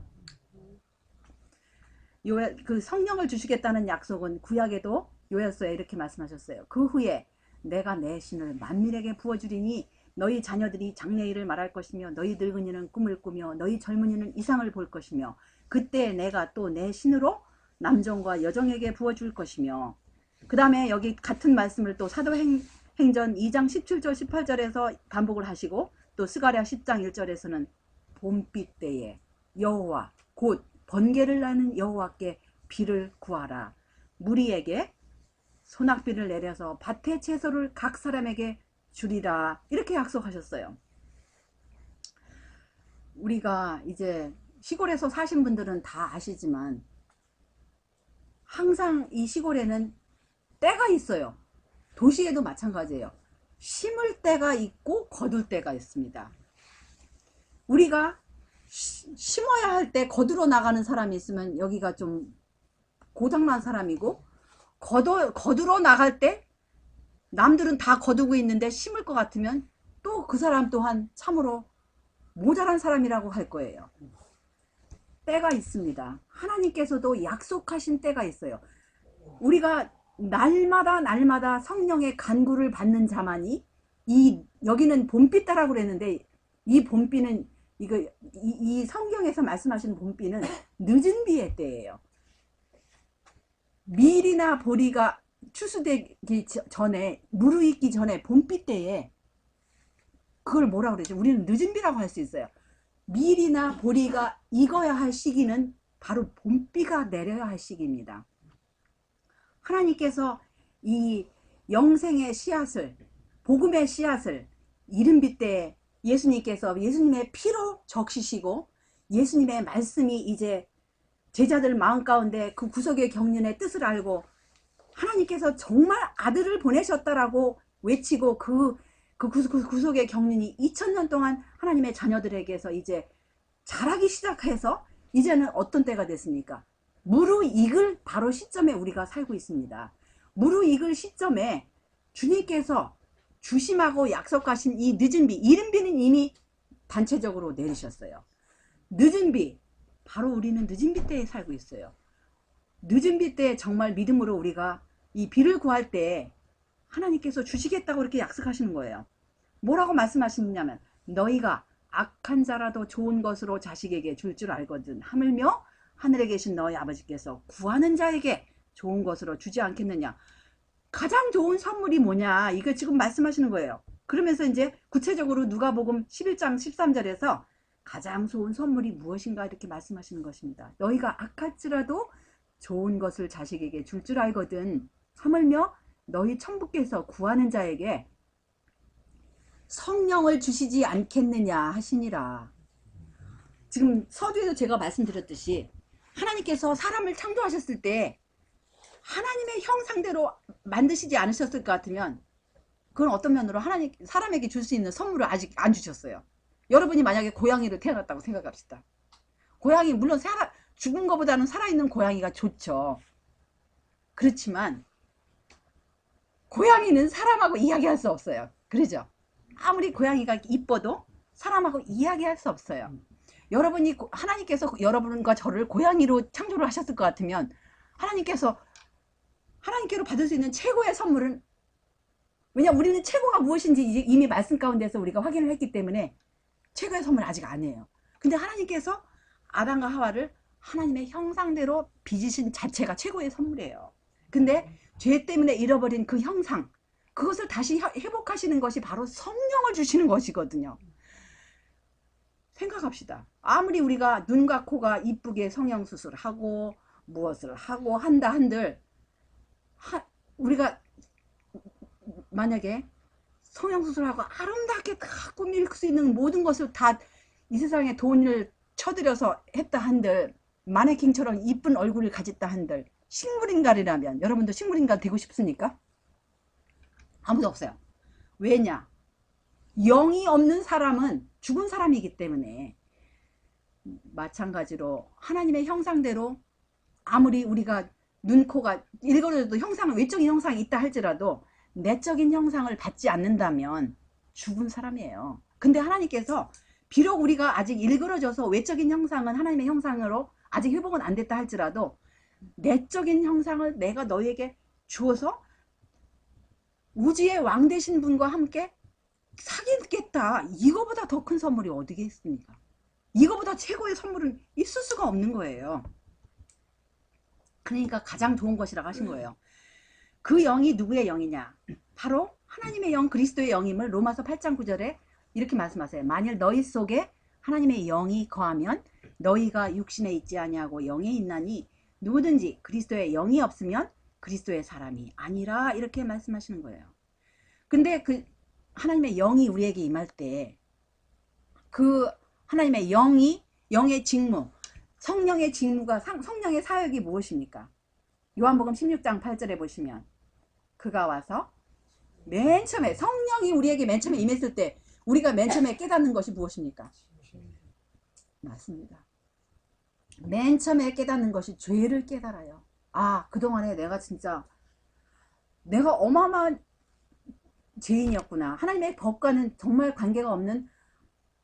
그 성령을 주시겠다는 약속은 구약에도 요엘서에 이렇게 말씀하셨어요. 그 후에 내가 내 신을 만민에게 부어주리니 너희 자녀들이 장래일을 말할 것이며 너희 늙은이는 꿈을 꾸며 너희 젊은이는 이상을 볼 것이며 그때 내가 또 내 신으로 남종과 여종에게 부어줄 것이며, 그 다음에 여기 같은 말씀을 또 사도행전 2장 17절 18절에서 반복을 하시고, 또 스가랴 10장 1절에서는 봄빛 때에 여호와 곧 번개를 나는 여호와께 비를 구하라. 무리에게 소낙비를 내려서 밭의 채소를 각 사람에게 주리라. 이렇게 약속하셨어요. 우리가 이제 시골에서 사신 분들은 다 아시지만 항상 이 시골에는 때가 있어요. 도시에도 마찬가지예요. 심을 때가 있고 거둘 때가 있습니다. 우리가 심어야 할 때 거두러 나가는 사람이 있으면 여기가 좀 고장난 사람이고, 거두러 나갈 때 남들은 다 거두고 있는데 심을 것 같으면 또 그 사람 또한 참으로 모자란 사람이라고 할 거예요. 때가 있습니다. 하나님께서도 약속하신 때가 있어요. 우리가 날마다 성령의 간구를 받는 자만이, 여기는 봄비다라고 그랬는데 이 봄비는 이 성경에서 말씀하시는 봄비는 늦은 비의 때예요. 밀이나 보리가 추수되기 전에, 무르익기 전에 봄비 때에 그걸 뭐라고 그러죠? 우리는 늦은 비라고 할 수 있어요. 밀이나 보리가 익어야 할 시기는 바로 봄비가 내려야 할 시기입니다. 하나님께서 이 영생의 씨앗을, 복음의 씨앗을 이른비 때에 예수님의 피로 적시시고, 예수님의 말씀이 이제 제자들 마음 가운데 그 구속의 경륜의 뜻을 알고 하나님께서 정말 아들을 보내셨다라고 외치고 그 구속의 경륜이 2000년 동안 하나님의 자녀들에게서 이제 자라기 시작해서 이제는 어떤 때가 됐습니까? 무르익을 바로 시점에 우리가 살고 있습니다. 무르익을 시점에 주님께서 주심하고 약속하신 이 늦은 비, 이른 비는 이미 단체적으로 내리셨어요. 늦은 비, 바로 우리는 늦은 비 때에 살고 있어요. 늦은 비 때에 정말 믿음으로 우리가 이 비를 구할 때 하나님께서 주시겠다고 이렇게 약속하시는 거예요. 뭐라고 말씀하시느냐면, 너희가 악한 자라도 좋은 것으로 자식에게 줄 줄 알거든 하물며 하늘에 계신 너희 아버지께서 구하는 자에게 좋은 것으로 주지 않겠느냐. 가장 좋은 선물이 뭐냐, 이거 지금 말씀하시는 거예요. 그러면서 이제 구체적으로 누가복음 11장 13절에서 가장 좋은 선물이 무엇인가 이렇게 말씀하시는 것입니다. 너희가 악할지라도 좋은 것을 자식에게 줄 줄 알거든 하물며 너희 천부께서 구하는 자에게 성령을 주시지 않겠느냐 하시니라. 지금 서두에도 제가 말씀드렸듯이 하나님께서 사람을 창조하셨을 때 하나님의 형상대로 만드시지 않으셨을 것 같으면, 그건 어떤 면으로 사람에게 줄 수 있는 선물을 아직 안 주셨어요. 여러분이 만약에 고양이로 태어났다고 생각합시다. 고양이, 물론 죽은 것보다는 살아있는 고양이가 좋죠. 그렇지만 고양이는 사람하고 이야기할 수 없어요. 그러죠? 아무리 고양이가 이뻐도 사람하고 이야기할 수 없어요. 여러분이, 하나님께서 여러분과 저를 고양이로 창조를 하셨을 것 같으면 하나님께로 받을 수 있는 최고의 선물은, 왜냐 우리는 최고가 무엇인지 이미 말씀 가운데서 우리가 확인을 했기 때문에 최고의 선물 아직 아니에요. 근데 하나님께서 아담과 하와를 하나님의 형상대로 빚으신 자체가 최고의 선물이에요. 근데 죄 때문에 잃어버린 그 형상, 그것을 다시 회복하시는 것이 바로 성령을 주시는 것이거든요. 생각합시다. 아무리 우리가 눈과 코가 이쁘게 성형수술하고 무엇을 하고 한다 한들, 우리가 만약에 성형수술하고 아름답게 다 꾸밀 수 있는 모든 것을 다 이 세상에 돈을 쳐들여서 했다 한들 마네킹처럼 이쁜 얼굴을 가졌다 한들 식물인간이라면 여러분도 식물인간 되고 싶습니까? 아무도 없어요. 왜냐? 영이 없는 사람은 죽은 사람이기 때문에. 마찬가지로 하나님의 형상대로 아무리 우리가 눈, 코가 일거려도 형상, 외적인 형상이 있다 할지라도 내적인 형상을 받지 않는다면 죽은 사람이에요. 근데 하나님께서 비록 우리가 아직 일그러져서 외적인 형상은 하나님의 형상으로 아직 회복은 안 됐다 할지라도 내적인 형상을 내가 너에게 주어서 우주의 왕 되신 분과 함께 사귀겠다. 이거보다 더 큰 선물이 어디게 있습니까? 이거보다 최고의 선물은 있을 수가 없는 거예요. 그러니까 가장 좋은 것이라고 하신 거예요. 그 영이 누구의 영이냐? 바로 하나님의 영, 그리스도의 영임을 로마서 8장 9절에 이렇게 말씀하세요. 만일 너희 속에 하나님의 영이 거하면 너희가 육신에 있지 아니하고 영에 있나니 누구든지 그리스도의 영이 없으면 그리스도의 사람이 아니라, 이렇게 말씀하시는 거예요. 근데 그 하나님의 영이 우리에게 임할 때 그 하나님의 영의 직무, 성령의 직무가, 성령의 사역이 무엇입니까? 요한복음 16장 8절에 보시면 그가 와서 맨 처음에, 성령이 우리에게 맨 처음에 임했을 때 우리가 맨 처음에 깨닫는 것이 무엇입니까? 맞습니다. 맨 처음에 깨닫는 것이 죄를 깨달아요. 아, 그동안에 내가 어마어마한 죄인이었구나. 하나님의 법과는 정말 관계가 없는,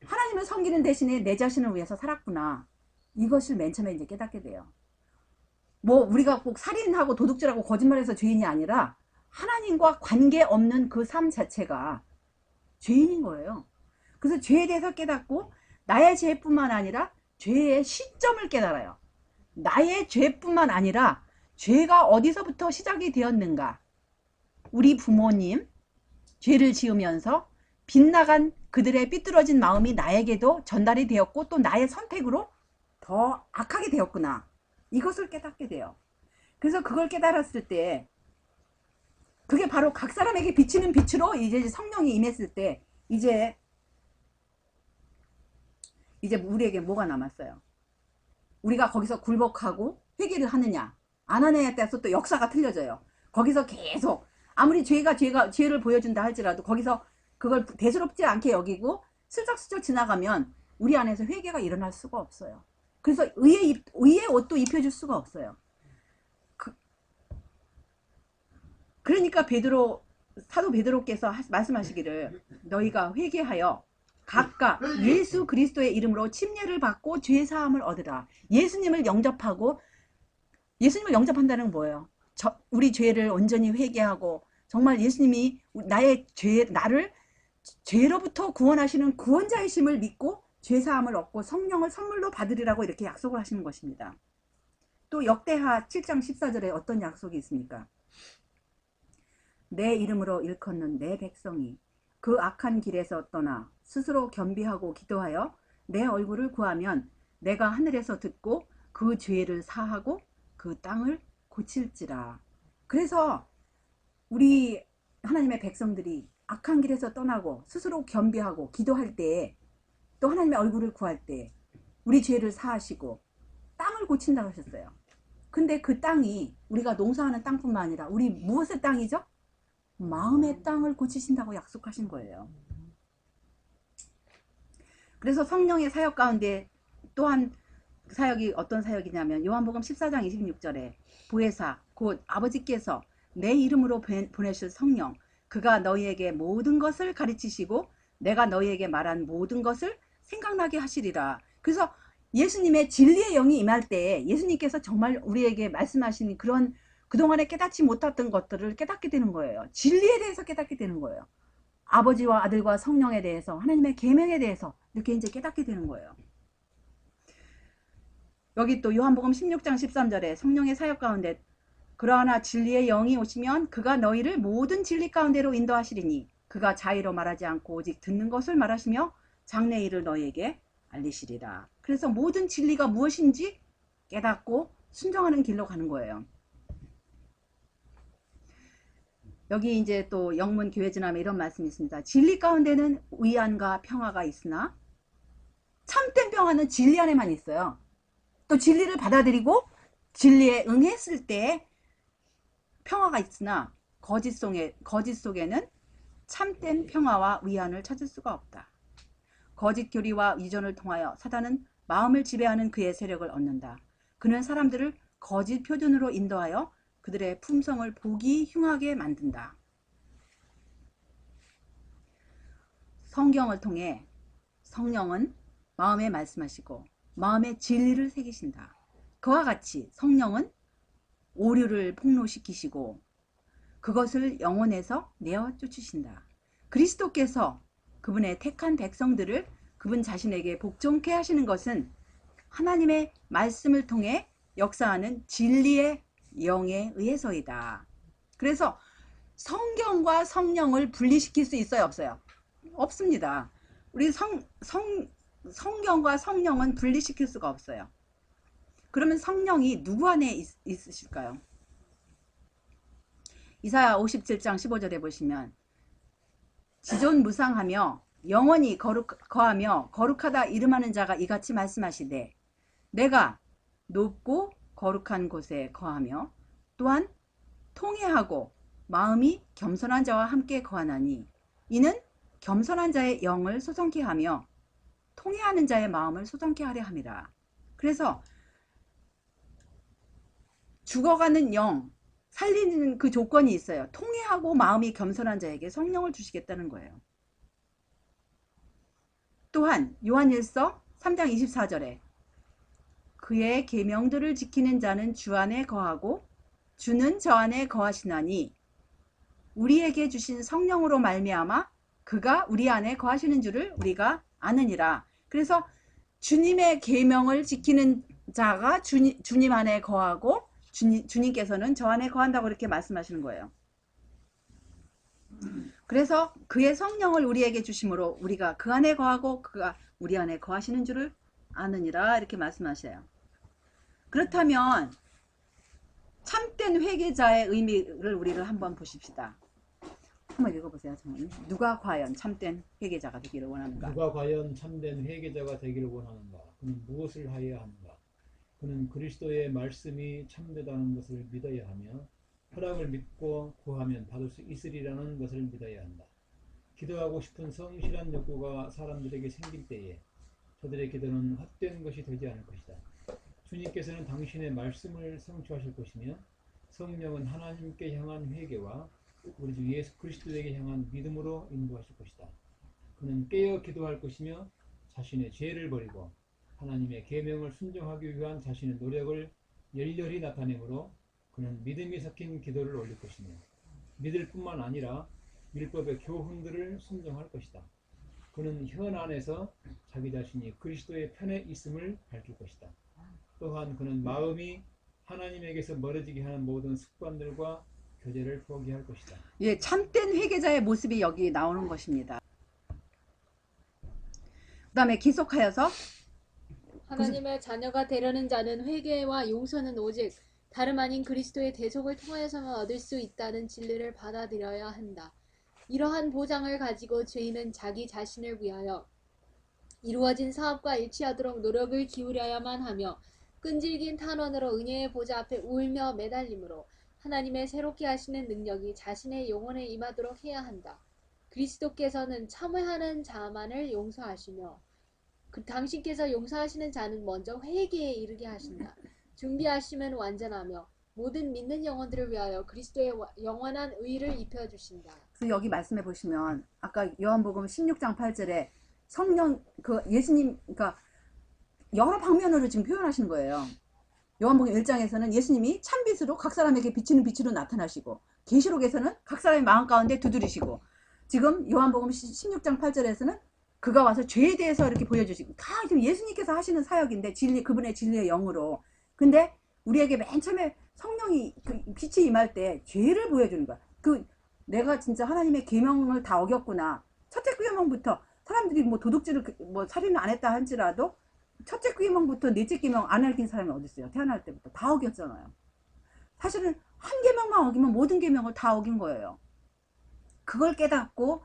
하나님을 섬기는 대신에 내 자신을 위해서 살았구나. 이것을 맨 처음에 이제 깨닫게 돼요. 뭐 우리가 꼭 살인하고 도둑질하고 거짓말해서 죄인이 아니라 하나님과 관계없는 그 삶 자체가 죄인인 거예요. 그래서 죄에 대해서 깨닫고 나의 죄뿐만 아니라 죄의 시점을 깨달아요. 나의 죄뿐만 아니라 죄가 어디서부터 시작이 되었는가. 우리 부모님 죄를 지으면서 빗나간 그들의 삐뚤어진 마음이 나에게도 전달이 되었고 또 나의 선택으로 더 악하게 되었구나. 이것을 깨닫게 돼요. 그래서 그걸 깨달았을 때 그게 바로 각 사람에게 비치는 빛으로 이제 성령이 임했을 때 이제 우리에게 뭐가 남았어요? 우리가 거기서 굴복하고 회개를 하느냐 안 하느냐에 따라서 또 역사가 틀려져요. 거기서 계속 아무리 죄를 보여준다 할지라도 거기서 그걸 대수롭지 않게 여기고 슬쩍슬쩍 지나가면 우리 안에서 회개가 일어날 수가 없어요. 그래서 의의 옷도 입혀줄 수가 없어요. 그러니까 사도 베드로께서 말씀하시기를 너희가 회개하여 각각 예수 그리스도의 이름으로 침례를 받고 죄사함을 얻으라. 예수님을 영접한다는 건 뭐예요? 우리 죄를 온전히 회개하고 정말 예수님이 나를 죄로부터 구원하시는 구원자이심을 믿고 죄사함을 얻고 성령을 선물로 받으리라고 이렇게 약속을 하시는 것입니다. 또 역대하 7장 14절에 어떤 약속이 있습니까? 내 이름으로 일컫는 내 백성이 그 악한 길에서 떠나 스스로 겸비하고 기도하여 내 얼굴을 구하면 내가 하늘에서 듣고 그 죄를 사하고 그 땅을 고칠지라. 그래서 우리 하나님의 백성들이 악한 길에서 떠나고 스스로 겸비하고 기도할 때 또 하나님의 얼굴을 구할 때 우리 죄를 사하시고 땅을 고친다고 하셨어요. 근데 그 땅이 우리가 농사하는 땅뿐만 아니라 우리 무엇의 땅이죠? 마음의 땅을 고치신다고 약속하신 거예요. 그래서 성령의 사역 가운데 또한 사역이 어떤 사역이냐면 요한복음 14장 26절에 보혜사 곧 아버지께서 내 이름으로 보내실 성령 그가 너희에게 모든 것을 가르치시고 내가 너희에게 말한 모든 것을 생각나게 하시리라. 그래서 예수님의 진리의 영이 임할 때 예수님께서 정말 우리에게 말씀하신 그런 그동안에 깨닫지 못했던 것들을 깨닫게 되는 거예요. 진리에 대해서 깨닫게 되는 거예요. 아버지와 아들과 성령에 대해서 하나님의 계명에 대해서 이렇게 이제 깨닫게 되는 거예요. 여기 또 요한복음 16장 13절에 성령의 사역 가운데 그러나 진리의 영이 오시면 그가 너희를 모든 진리 가운데로 인도하시리니 그가 자의로 말하지 않고 오직 듣는 것을 말하시며 장래 일을 너희에게 알리시리라. 그래서 모든 진리가 무엇인지 깨닫고 순종하는 길로 가는 거예요. 여기 이제 또 영문 교회지남에 이런 말씀이 있습니다. 진리 가운데는 의안과 평화가 있으나 참된 평화는 진리 안에만 있어요. 또 진리를 받아들이고 진리에 응했을 때 평화가 있으나 거짓 속에는 참된 평화와 위안을 찾을 수가 없다. 거짓 교리와 위전을 통하여 사단은 마음을 지배하는 그의 세력을 얻는다. 그는 사람들을 거짓 표준으로 인도하여 그들의 품성을 보기 흉하게 만든다. 성경을 통해 성령은 마음에 말씀하시고 마음에 진리를 새기신다. 그와 같이 성령은 오류를 폭로시키시고 그것을 영혼에서 내어 쫓으신다. 그리스도께서 그분의 택한 백성들을 그분 자신에게 복종케 하시는 것은 하나님의 말씀을 통해 역사하는 진리의 영에 의해서이다. 그래서 성경과 성령을 분리시킬 수 있어요, 없어요? 없습니다. 우리 성경과 성령은 분리시킬 수가 없어요. 그러면 성령이 누구 안에 있으실까요? 이사야 57장 15절에 보시면 지존무상하며 영원히 거하며 거룩하다 이름하는 자가 이같이 말씀하시되 내가 높고 거룩한 곳에 거하며 또한 통회하고 마음이 겸손한 자와 함께 거하나니 이는 겸손한 자의 영을 소성케 하며 통회하는 자의 마음을 소성케 하려 함이라. 그래서 죽어가는 영 살리는 그 조건이 있어요. 통회하고 마음이 겸손한 자에게 성령을 주시겠다는 거예요. 또한 요한일서 3장 24절에 그의 계명들을 지키는 자는 주 안에 거하고 주는 저 안에 거하시나니 우리에게 주신 성령으로 말미암아 그가 우리 안에 거하시는 줄을 우리가 아느니라. 그래서 주님의 계명을 지키는 자가 주님 안에 거하고 주님께서는 저 안에 거한다고 이렇게 말씀하시는 거예요. 그래서 그의 성령을 우리에게 주심으로 우리가 그 안에 거하고 그가 우리 안에 거하시는 줄을 아느니라 이렇게 말씀하셔요. 그렇다면 참된 회개자의 의미를 우리를 한번 보십시다. 한번 읽어보세요. 정말. 누가 과연 참된 회개자가 되기를 원하는가? 누가 과연 참된 회개자가 되기를 원하는가? 그는 무엇을 하여야 하는가? 그는 그리스도의 말씀이 참되다는 것을 믿어야 하며 허락을 믿고 구하면 받을 수 있으리라는 것을 믿어야 한다. 기도하고 싶은 성실한 욕구가 사람들에게 생길 때에 저들의 기도는 헛된 것이 되지 않을 것이다. 주님께서는 당신의 말씀을 성취하실 것이며 성령은 하나님께 향한 회개와 우리 주 예수 그리스도에게 향한 믿음으로 인도하실 것이다. 그는 깨어 기도할 것이며 자신의 죄를 버리고 하나님의 계명을 순종하기 위한 자신의 노력을 열렬히 나타내므로 그는 믿음이 섞인 기도를 올릴 것이며 믿을 뿐만 아니라 율법의 교훈들을 순종할 것이다. 그는 현 안에서 자기 자신이 그리스도의 편에 있음을 밝힐 것이다. 또한 그는 마음이 하나님에게서 멀어지게 하는 모든 습관들과 교제를 포기할 것이다. 예, 참된 회개자의 모습이 여기 나오는 것입니다. 그 다음에 계속하여서 하나님의 자녀가 되려는 자는 회개와 용서는 오직 다름 아닌 그리스도의 대속을 통하여서만 얻을 수 있다는 진리를 받아들여야 한다. 이러한 보장을 가지고 죄인은 자기 자신을 위하여 이루어진 사업과 일치하도록 노력을 기울여야만 하며 끈질긴 탄원으로 은혜의 보좌 앞에 울며 매달림으로 하나님의 새롭게 하시는 능력이 자신의 영혼에 임하도록 해야 한다. 그리스도께서는 참회하는 자만을 용서하시며 당신께서 용서하시는 자는 먼저 회개에 이르게 하신다. 준비하시면 완전하며 모든 믿는 영혼들을 위하여 그리스도의 영원한 의를 입혀주신다. 그래서 여기 말씀해 보시면 아까 요한복음 16장 8절에 성령 예수님 그러니까 여러 방면으로 지금 표현하시는 거예요. 요한복음 1장에서는 예수님이 참빛으로 각 사람에게 비치는 빛으로 나타나시고 계시록에서는 각 사람의 마음 가운데 두드리시고 지금 요한복음 16장 8절에서는 그가 와서 죄에 대해서 이렇게 보여주시고 다 지금 예수님께서 하시는 사역인데 그분의 진리의 영으로. 근데 우리에게 맨 처음에 성령이 빛이 임할 때 죄를 보여주는 거야. 내가 진짜 하나님의 계명을 다 어겼구나. 첫째 계명부터 사람들이 뭐 도둑질을 뭐 살인을 안 했다 할지라도 첫째 계명부터 넷째 계명 안 어긴 사람이 어디 있어요? 태어날 때부터 다 어겼잖아요. 사실은 한 계명만 어기면 모든 계명을 다 어긴 거예요. 그걸 깨닫고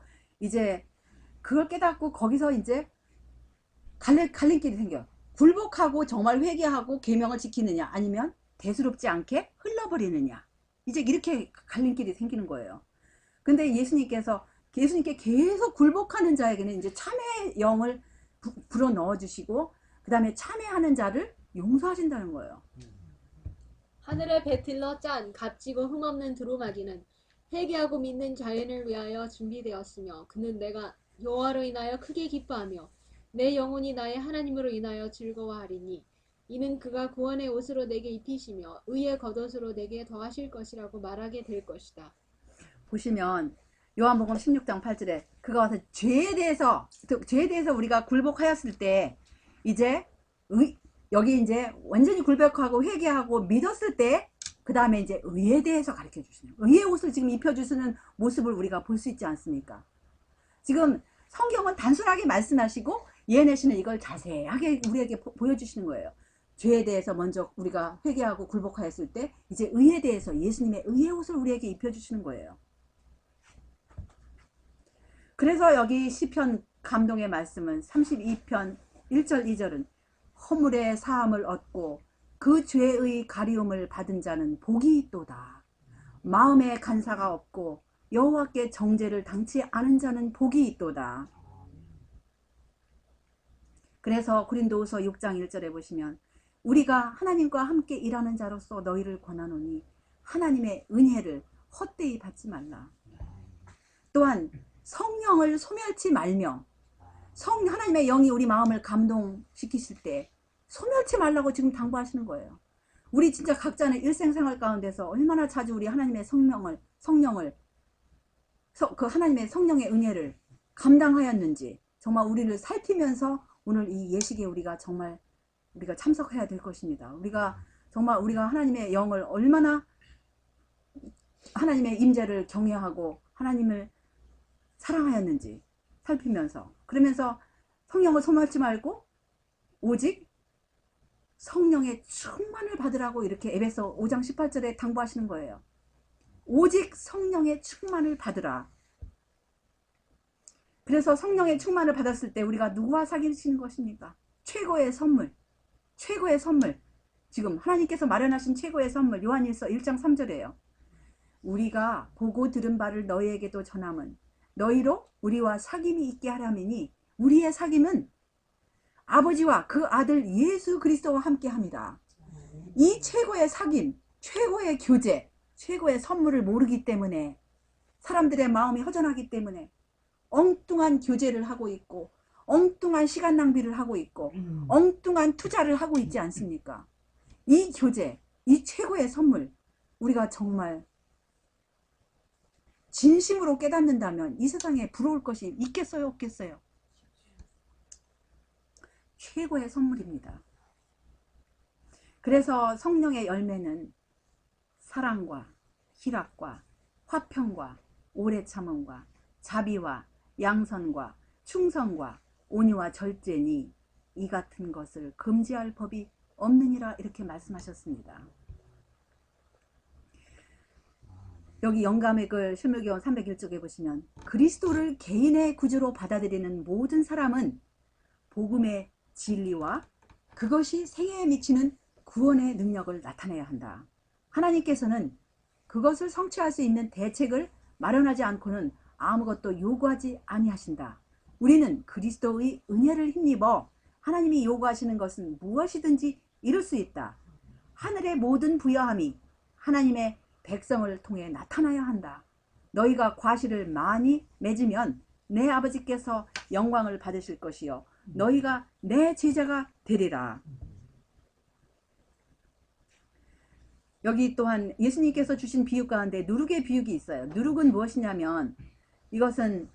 거기서 이제 갈림길이 생겨. 굴복하고 정말 회개하고 계명을 지키느냐, 아니면 대수롭지 않게 흘러버리느냐. 이제 이렇게 갈림길이 생기는 거예요. 근데 예수님께 계속 굴복하는 자에게는 이제 참회의 영을 불어 넣어 주시고, 그 다음에 참회하는 자를 용서하신다는 거예요. 하늘에 배틀러 짠 값지고 흠없는 두루마기는 회개하고 믿는 자연을 위하여 준비되었으며 그는 내가 여호와로 인하여 크게 기뻐하며 내 영혼이 나의 하나님으로 인하여 즐거워하리니 이는 그가 구원의 옷으로 내게 입히시며 의의 겉옷으로 내게 더하실 것이라고 말하게 될 것이다. 보시면 요한복음 16장 8절에 그가 와서 죄에 대해서 우리가 굴복하였을 때 이제 여기 이제 완전히 굴복하고 회개하고 믿었을 때 그 다음에 이제 의에 대해서 가르쳐 주시는, 의의 옷을 지금 입혀주시는 모습을 우리가 볼 수 있지 않습니까? 지금 성경은 단순하게 말씀하시고 예내시는 이걸 자세하게 우리에게 보여주시는 거예요. 죄에 대해서 먼저 우리가 회개하고 굴복하였을 때 이제 의에 대해서 예수님의 의의 옷을 우리에게 입혀주시는 거예요. 그래서 여기 시편 감동의 말씀은 32편 1절 2절은 허물의 사함을 얻고 그 죄의 가리움을 받은 자는 복이 있도다. 마음에 간사가 없고 여호와께 정죄를 당치 않은 자는 복이 있도다. 그래서 고린도후서 6장 1절에 보시면 우리가 하나님과 함께 일하는 자로서 너희를 권하노니 하나님의 은혜를 헛되이 받지 말라. 또한 성령을 소멸치 말며, 하나님의 영이 우리 마음을 감동시키실 때 소멸치 말라고 지금 당부하시는 거예요. 우리 진짜 각자는 일생생활 가운데서 얼마나 자주 우리 하나님의 그 하나님의 성령의 은혜를 감당하였는지 정말 우리를 살피면서 오늘 이 예식에 우리가 참석해야 될 것입니다. 우리가 하나님의 영을 얼마나 하나님의 임재를 경외하고 하나님을 사랑하였는지 살피면서, 그러면서 성령을 소멸치 말고 오직 성령의 충만을 받으라고 이렇게 에베소 5장 18절에 당부하시는 거예요. 오직 성령의 충만을 받으라. 그래서 성령의 충만을 받았을 때 우리가 누구와 사귀시는 것입니까? 최고의 선물. 지금 하나님께서 마련하신 최고의 선물, 요한일서 1장 3절이에요. 우리가 보고 들은 바를 너희에게도 전함은 너희로 우리와 사귐이 있게 하라매니 우리의 사귐은 아버지와 그 아들 예수 그리스도와 함께 합니다. 이 최고의 사귐, 최고의 교제, 최고의 선물을 모르기 때문에, 사람들의 마음이 허전하기 때문에 엉뚱한 교제를 하고 있고 엉뚱한 시간 낭비를 하고 있고 엉뚱한 투자를 하고 있지 않습니까? 이 교제, 이 최고의 선물, 우리가 정말 진심으로 깨닫는다면 이 세상에 부러울 것이 있겠어요, 없겠어요? 최고의 선물입니다. 그래서 성령의 열매는 사랑과 희락과 화평과 오래 참음과 자비와 양선과 충성과 온유와 절제니 이 같은 것을 금지할 법이 없느니라, 이렇게 말씀하셨습니다. 여기 영감의 글 실물교원 301쪽에 보시면 그리스도를 개인의 구주로 받아들이는 모든 사람은 복음의 진리와 그것이 생애에 미치는 구원의 능력을 나타내야 한다. 하나님께서는 그것을 성취할 수 있는 대책을 마련하지 않고는 아무것도 요구하지 아니하신다. 우리는 그리스도의 은혜를 힘입어 하나님이 요구하시는 것은 무엇이든지 이룰 수 있다. 하늘의 모든 부여함이 하나님의 백성을 통해 나타나야 한다. 너희가 과실을 많이 맺으면 내 아버지께서 영광을 받으실 것이요 너희가 내 제자가 되리라. 여기 또한 예수님께서 주신 비유 가운데 누룩의 비유가 있어요. 누룩은 무엇이냐면 이것은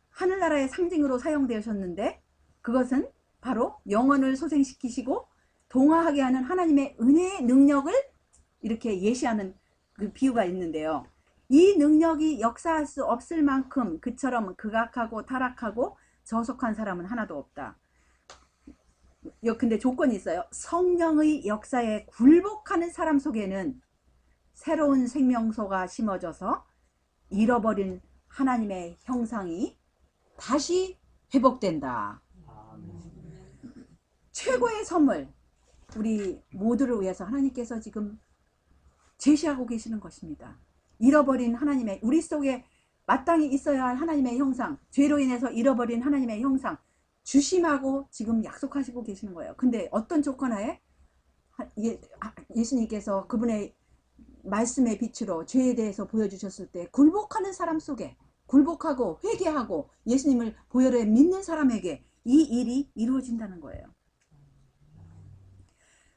하늘나라의 상징으로 사용되셨는데 그것은 바로 영혼을 소생시키시고 동화하게 하는 하나님의 은혜의 능력을 이렇게 예시하는 그 비유가 있는데요. 이 능력이 역사할 수 없을 만큼 그처럼 극악하고 타락하고 저속한 사람은 하나도 없다. 근데 조건이 있어요. 성령의 역사에 굴복하는 사람 속에는 새로운 생명소가 심어져서 잃어버린 하나님의 형상이 다시 회복된다. 최고의 선물, 우리 모두를 위해서 하나님께서 지금 제시하고 계시는 것입니다. 잃어버린 하나님의, 우리 속에 마땅히 있어야 할 하나님의 형상, 죄로 인해서 잃어버린 하나님의 형상 주심하고 지금 약속하시고 계시는 거예요. 근데 어떤 조건하에? 예수님께서 그분의 말씀의 빛으로 죄에 대해서 보여주셨을 때 굴복하는 사람 속에, 굴복하고 회개하고 예수님을 보혈에 믿는 사람에게 이 일이 이루어진다는 거예요.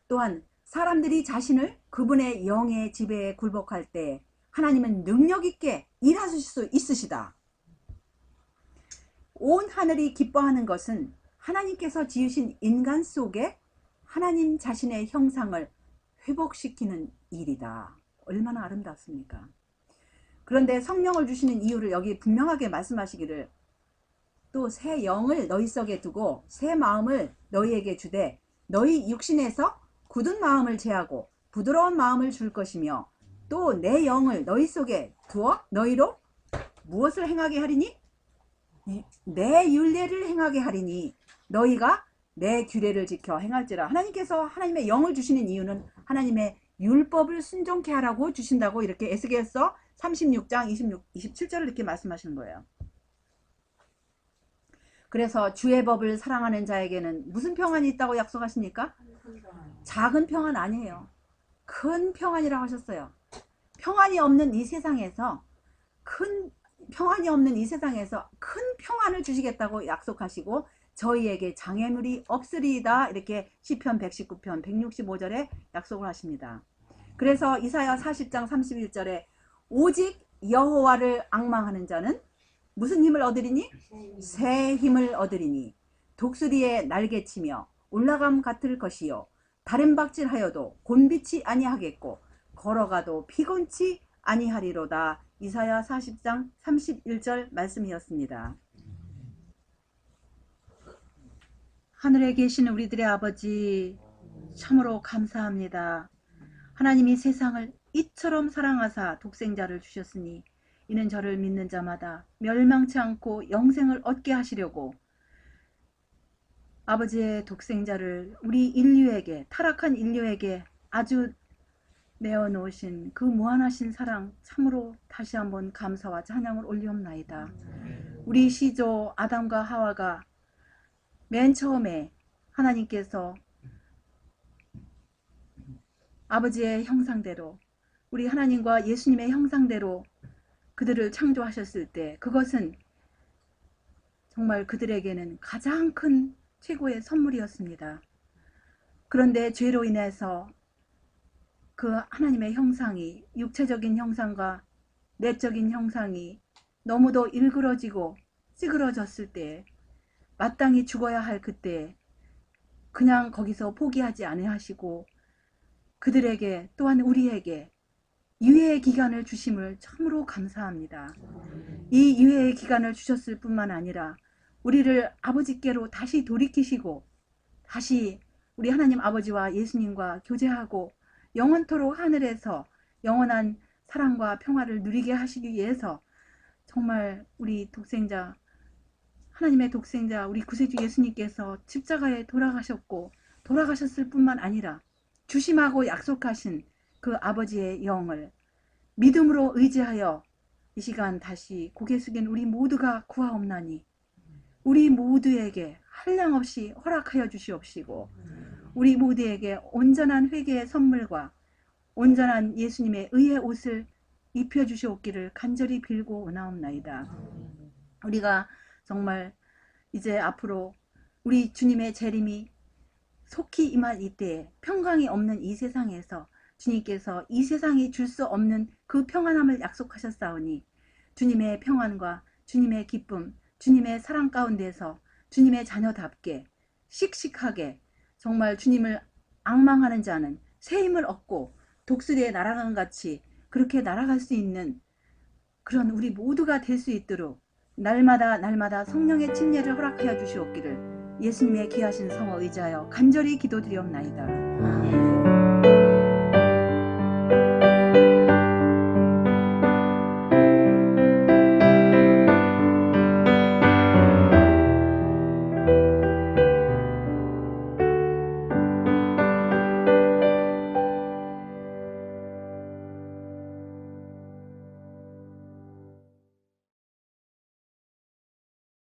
또한 사람들이 자신을 그분의 영의 지배에 굴복할 때 하나님은 능력 있게 일하실 수 있으시다. 온 하늘이 기뻐하는 것은 하나님께서 지으신 인간 속에 하나님 자신의 형상을 회복시키는 일이다. 얼마나 아름답습니까? 그런데 성령을 주시는 이유를 여기 분명하게 말씀하시기를, 또 새 영을 너희 속에 두고 새 마음을 너희에게 주되 너희 육신에서 굳은 마음을 제하고 부드러운 마음을 줄 것이며 또 내 영을 너희 속에 두어 너희로 무엇을 행하게 하리니? 내 율례를 행하게 하리니 너희가 내 규례를 지켜 행할지라. 하나님께서 하나님의 영을 주시는 이유는 하나님의 율법을 순종케 하라고 주신다고 이렇게 에스겔서 36장 27절을 이렇게 말씀하시는 거예요. 그래서 주의 법을 사랑하는 자에게는 무슨 평안이 있다고 약속하십니까? 작은 평안 아니에요. 큰 평안이라고 하셨어요. 평안이 없는 이 세상에서 큰 평안을 주시겠다고 약속하시고 저희에게 장애물이 없으리이다. 이렇게 시편 119편 165절에 약속을 하십니다. 그래서 이사야 40장 31절에 오직 여호와를 앙망하는 자는 무슨 힘을 얻으리니? 새 힘을 얻으리니 독수리의 날개치며 올라감 같을 것이요 다른 박질하여도 곤비치 아니하겠고 걸어가도 피곤치 아니하리로다. 이사야 40장 31절 말씀이었습니다. 하늘에 계신 우리들의 아버지, 참으로 감사합니다. 하나님이 세상을 이처럼 사랑하사 독생자를 주셨으니 이는 저를 믿는 자마다 멸망치 않고 영생을 얻게 하시려고 아버지의 독생자를 우리 인류에게, 타락한 인류에게 아주 내어놓으신 그 무한하신 사랑, 참으로 다시 한번 감사와 찬양을 올리옵나이다. 우리 시조 아담과 하와가 맨 처음에 하나님께서 아버지의 형상대로, 우리 하나님과 예수님의 형상대로 그들을 창조하셨을 때 그것은 정말 그들에게는 가장 큰 최고의 선물이었습니다. 그런데 죄로 인해서 그 하나님의 형상이, 육체적인 형상과 내적인 형상이 너무도 일그러지고 찌그러졌을 때, 마땅히 죽어야 할 그때 그냥 거기서 포기하지 아니하시고 그들에게, 또한 우리에게 유예의 기간을 주심을 참으로 감사합니다. 이 유예의 기간을 주셨을 뿐만 아니라 우리를 아버지께로 다시 돌이키시고 다시 우리 하나님 아버지와 예수님과 교제하고 영원토록 하늘에서 영원한 사랑과 평화를 누리게 하시기 위해서 정말 우리 독생자, 하나님의 독생자 우리 구세주 예수님께서 십자가에 돌아가셨고 돌아가셨을 뿐만 아니라 주심하고 약속하신 그 아버지의 영을 믿음으로 의지하여 이 시간 다시 고개 숙인 우리 모두가 구하옵나니 우리 모두에게 한량없이 허락하여 주시옵시고 우리 모두에게 온전한 회개의 선물과 온전한 예수님의 의의 옷을 입혀주시옵기를 간절히 빌고 원하옵나이다. 우리가 정말 이제 앞으로 우리 주님의 재림이 속히 임할 이때에 평강이 없는 이 세상에서 주님께서 이 세상이 줄 수 없는 그 평안함을 약속하셨사오니 주님의 평안과 주님의 기쁨, 주님의 사랑 가운데서 주님의 자녀답게 씩씩하게 정말 주님을 앙망하는 자는 새 힘을 얻고 독수리에 날아간 같이 그렇게 날아갈 수 있는 그런 우리 모두가 될 수 있도록 날마다 성령의 침례를 허락하여 주시옵기를 예수님의 귀하신 성을 의지하여 간절히 기도드리옵나이다.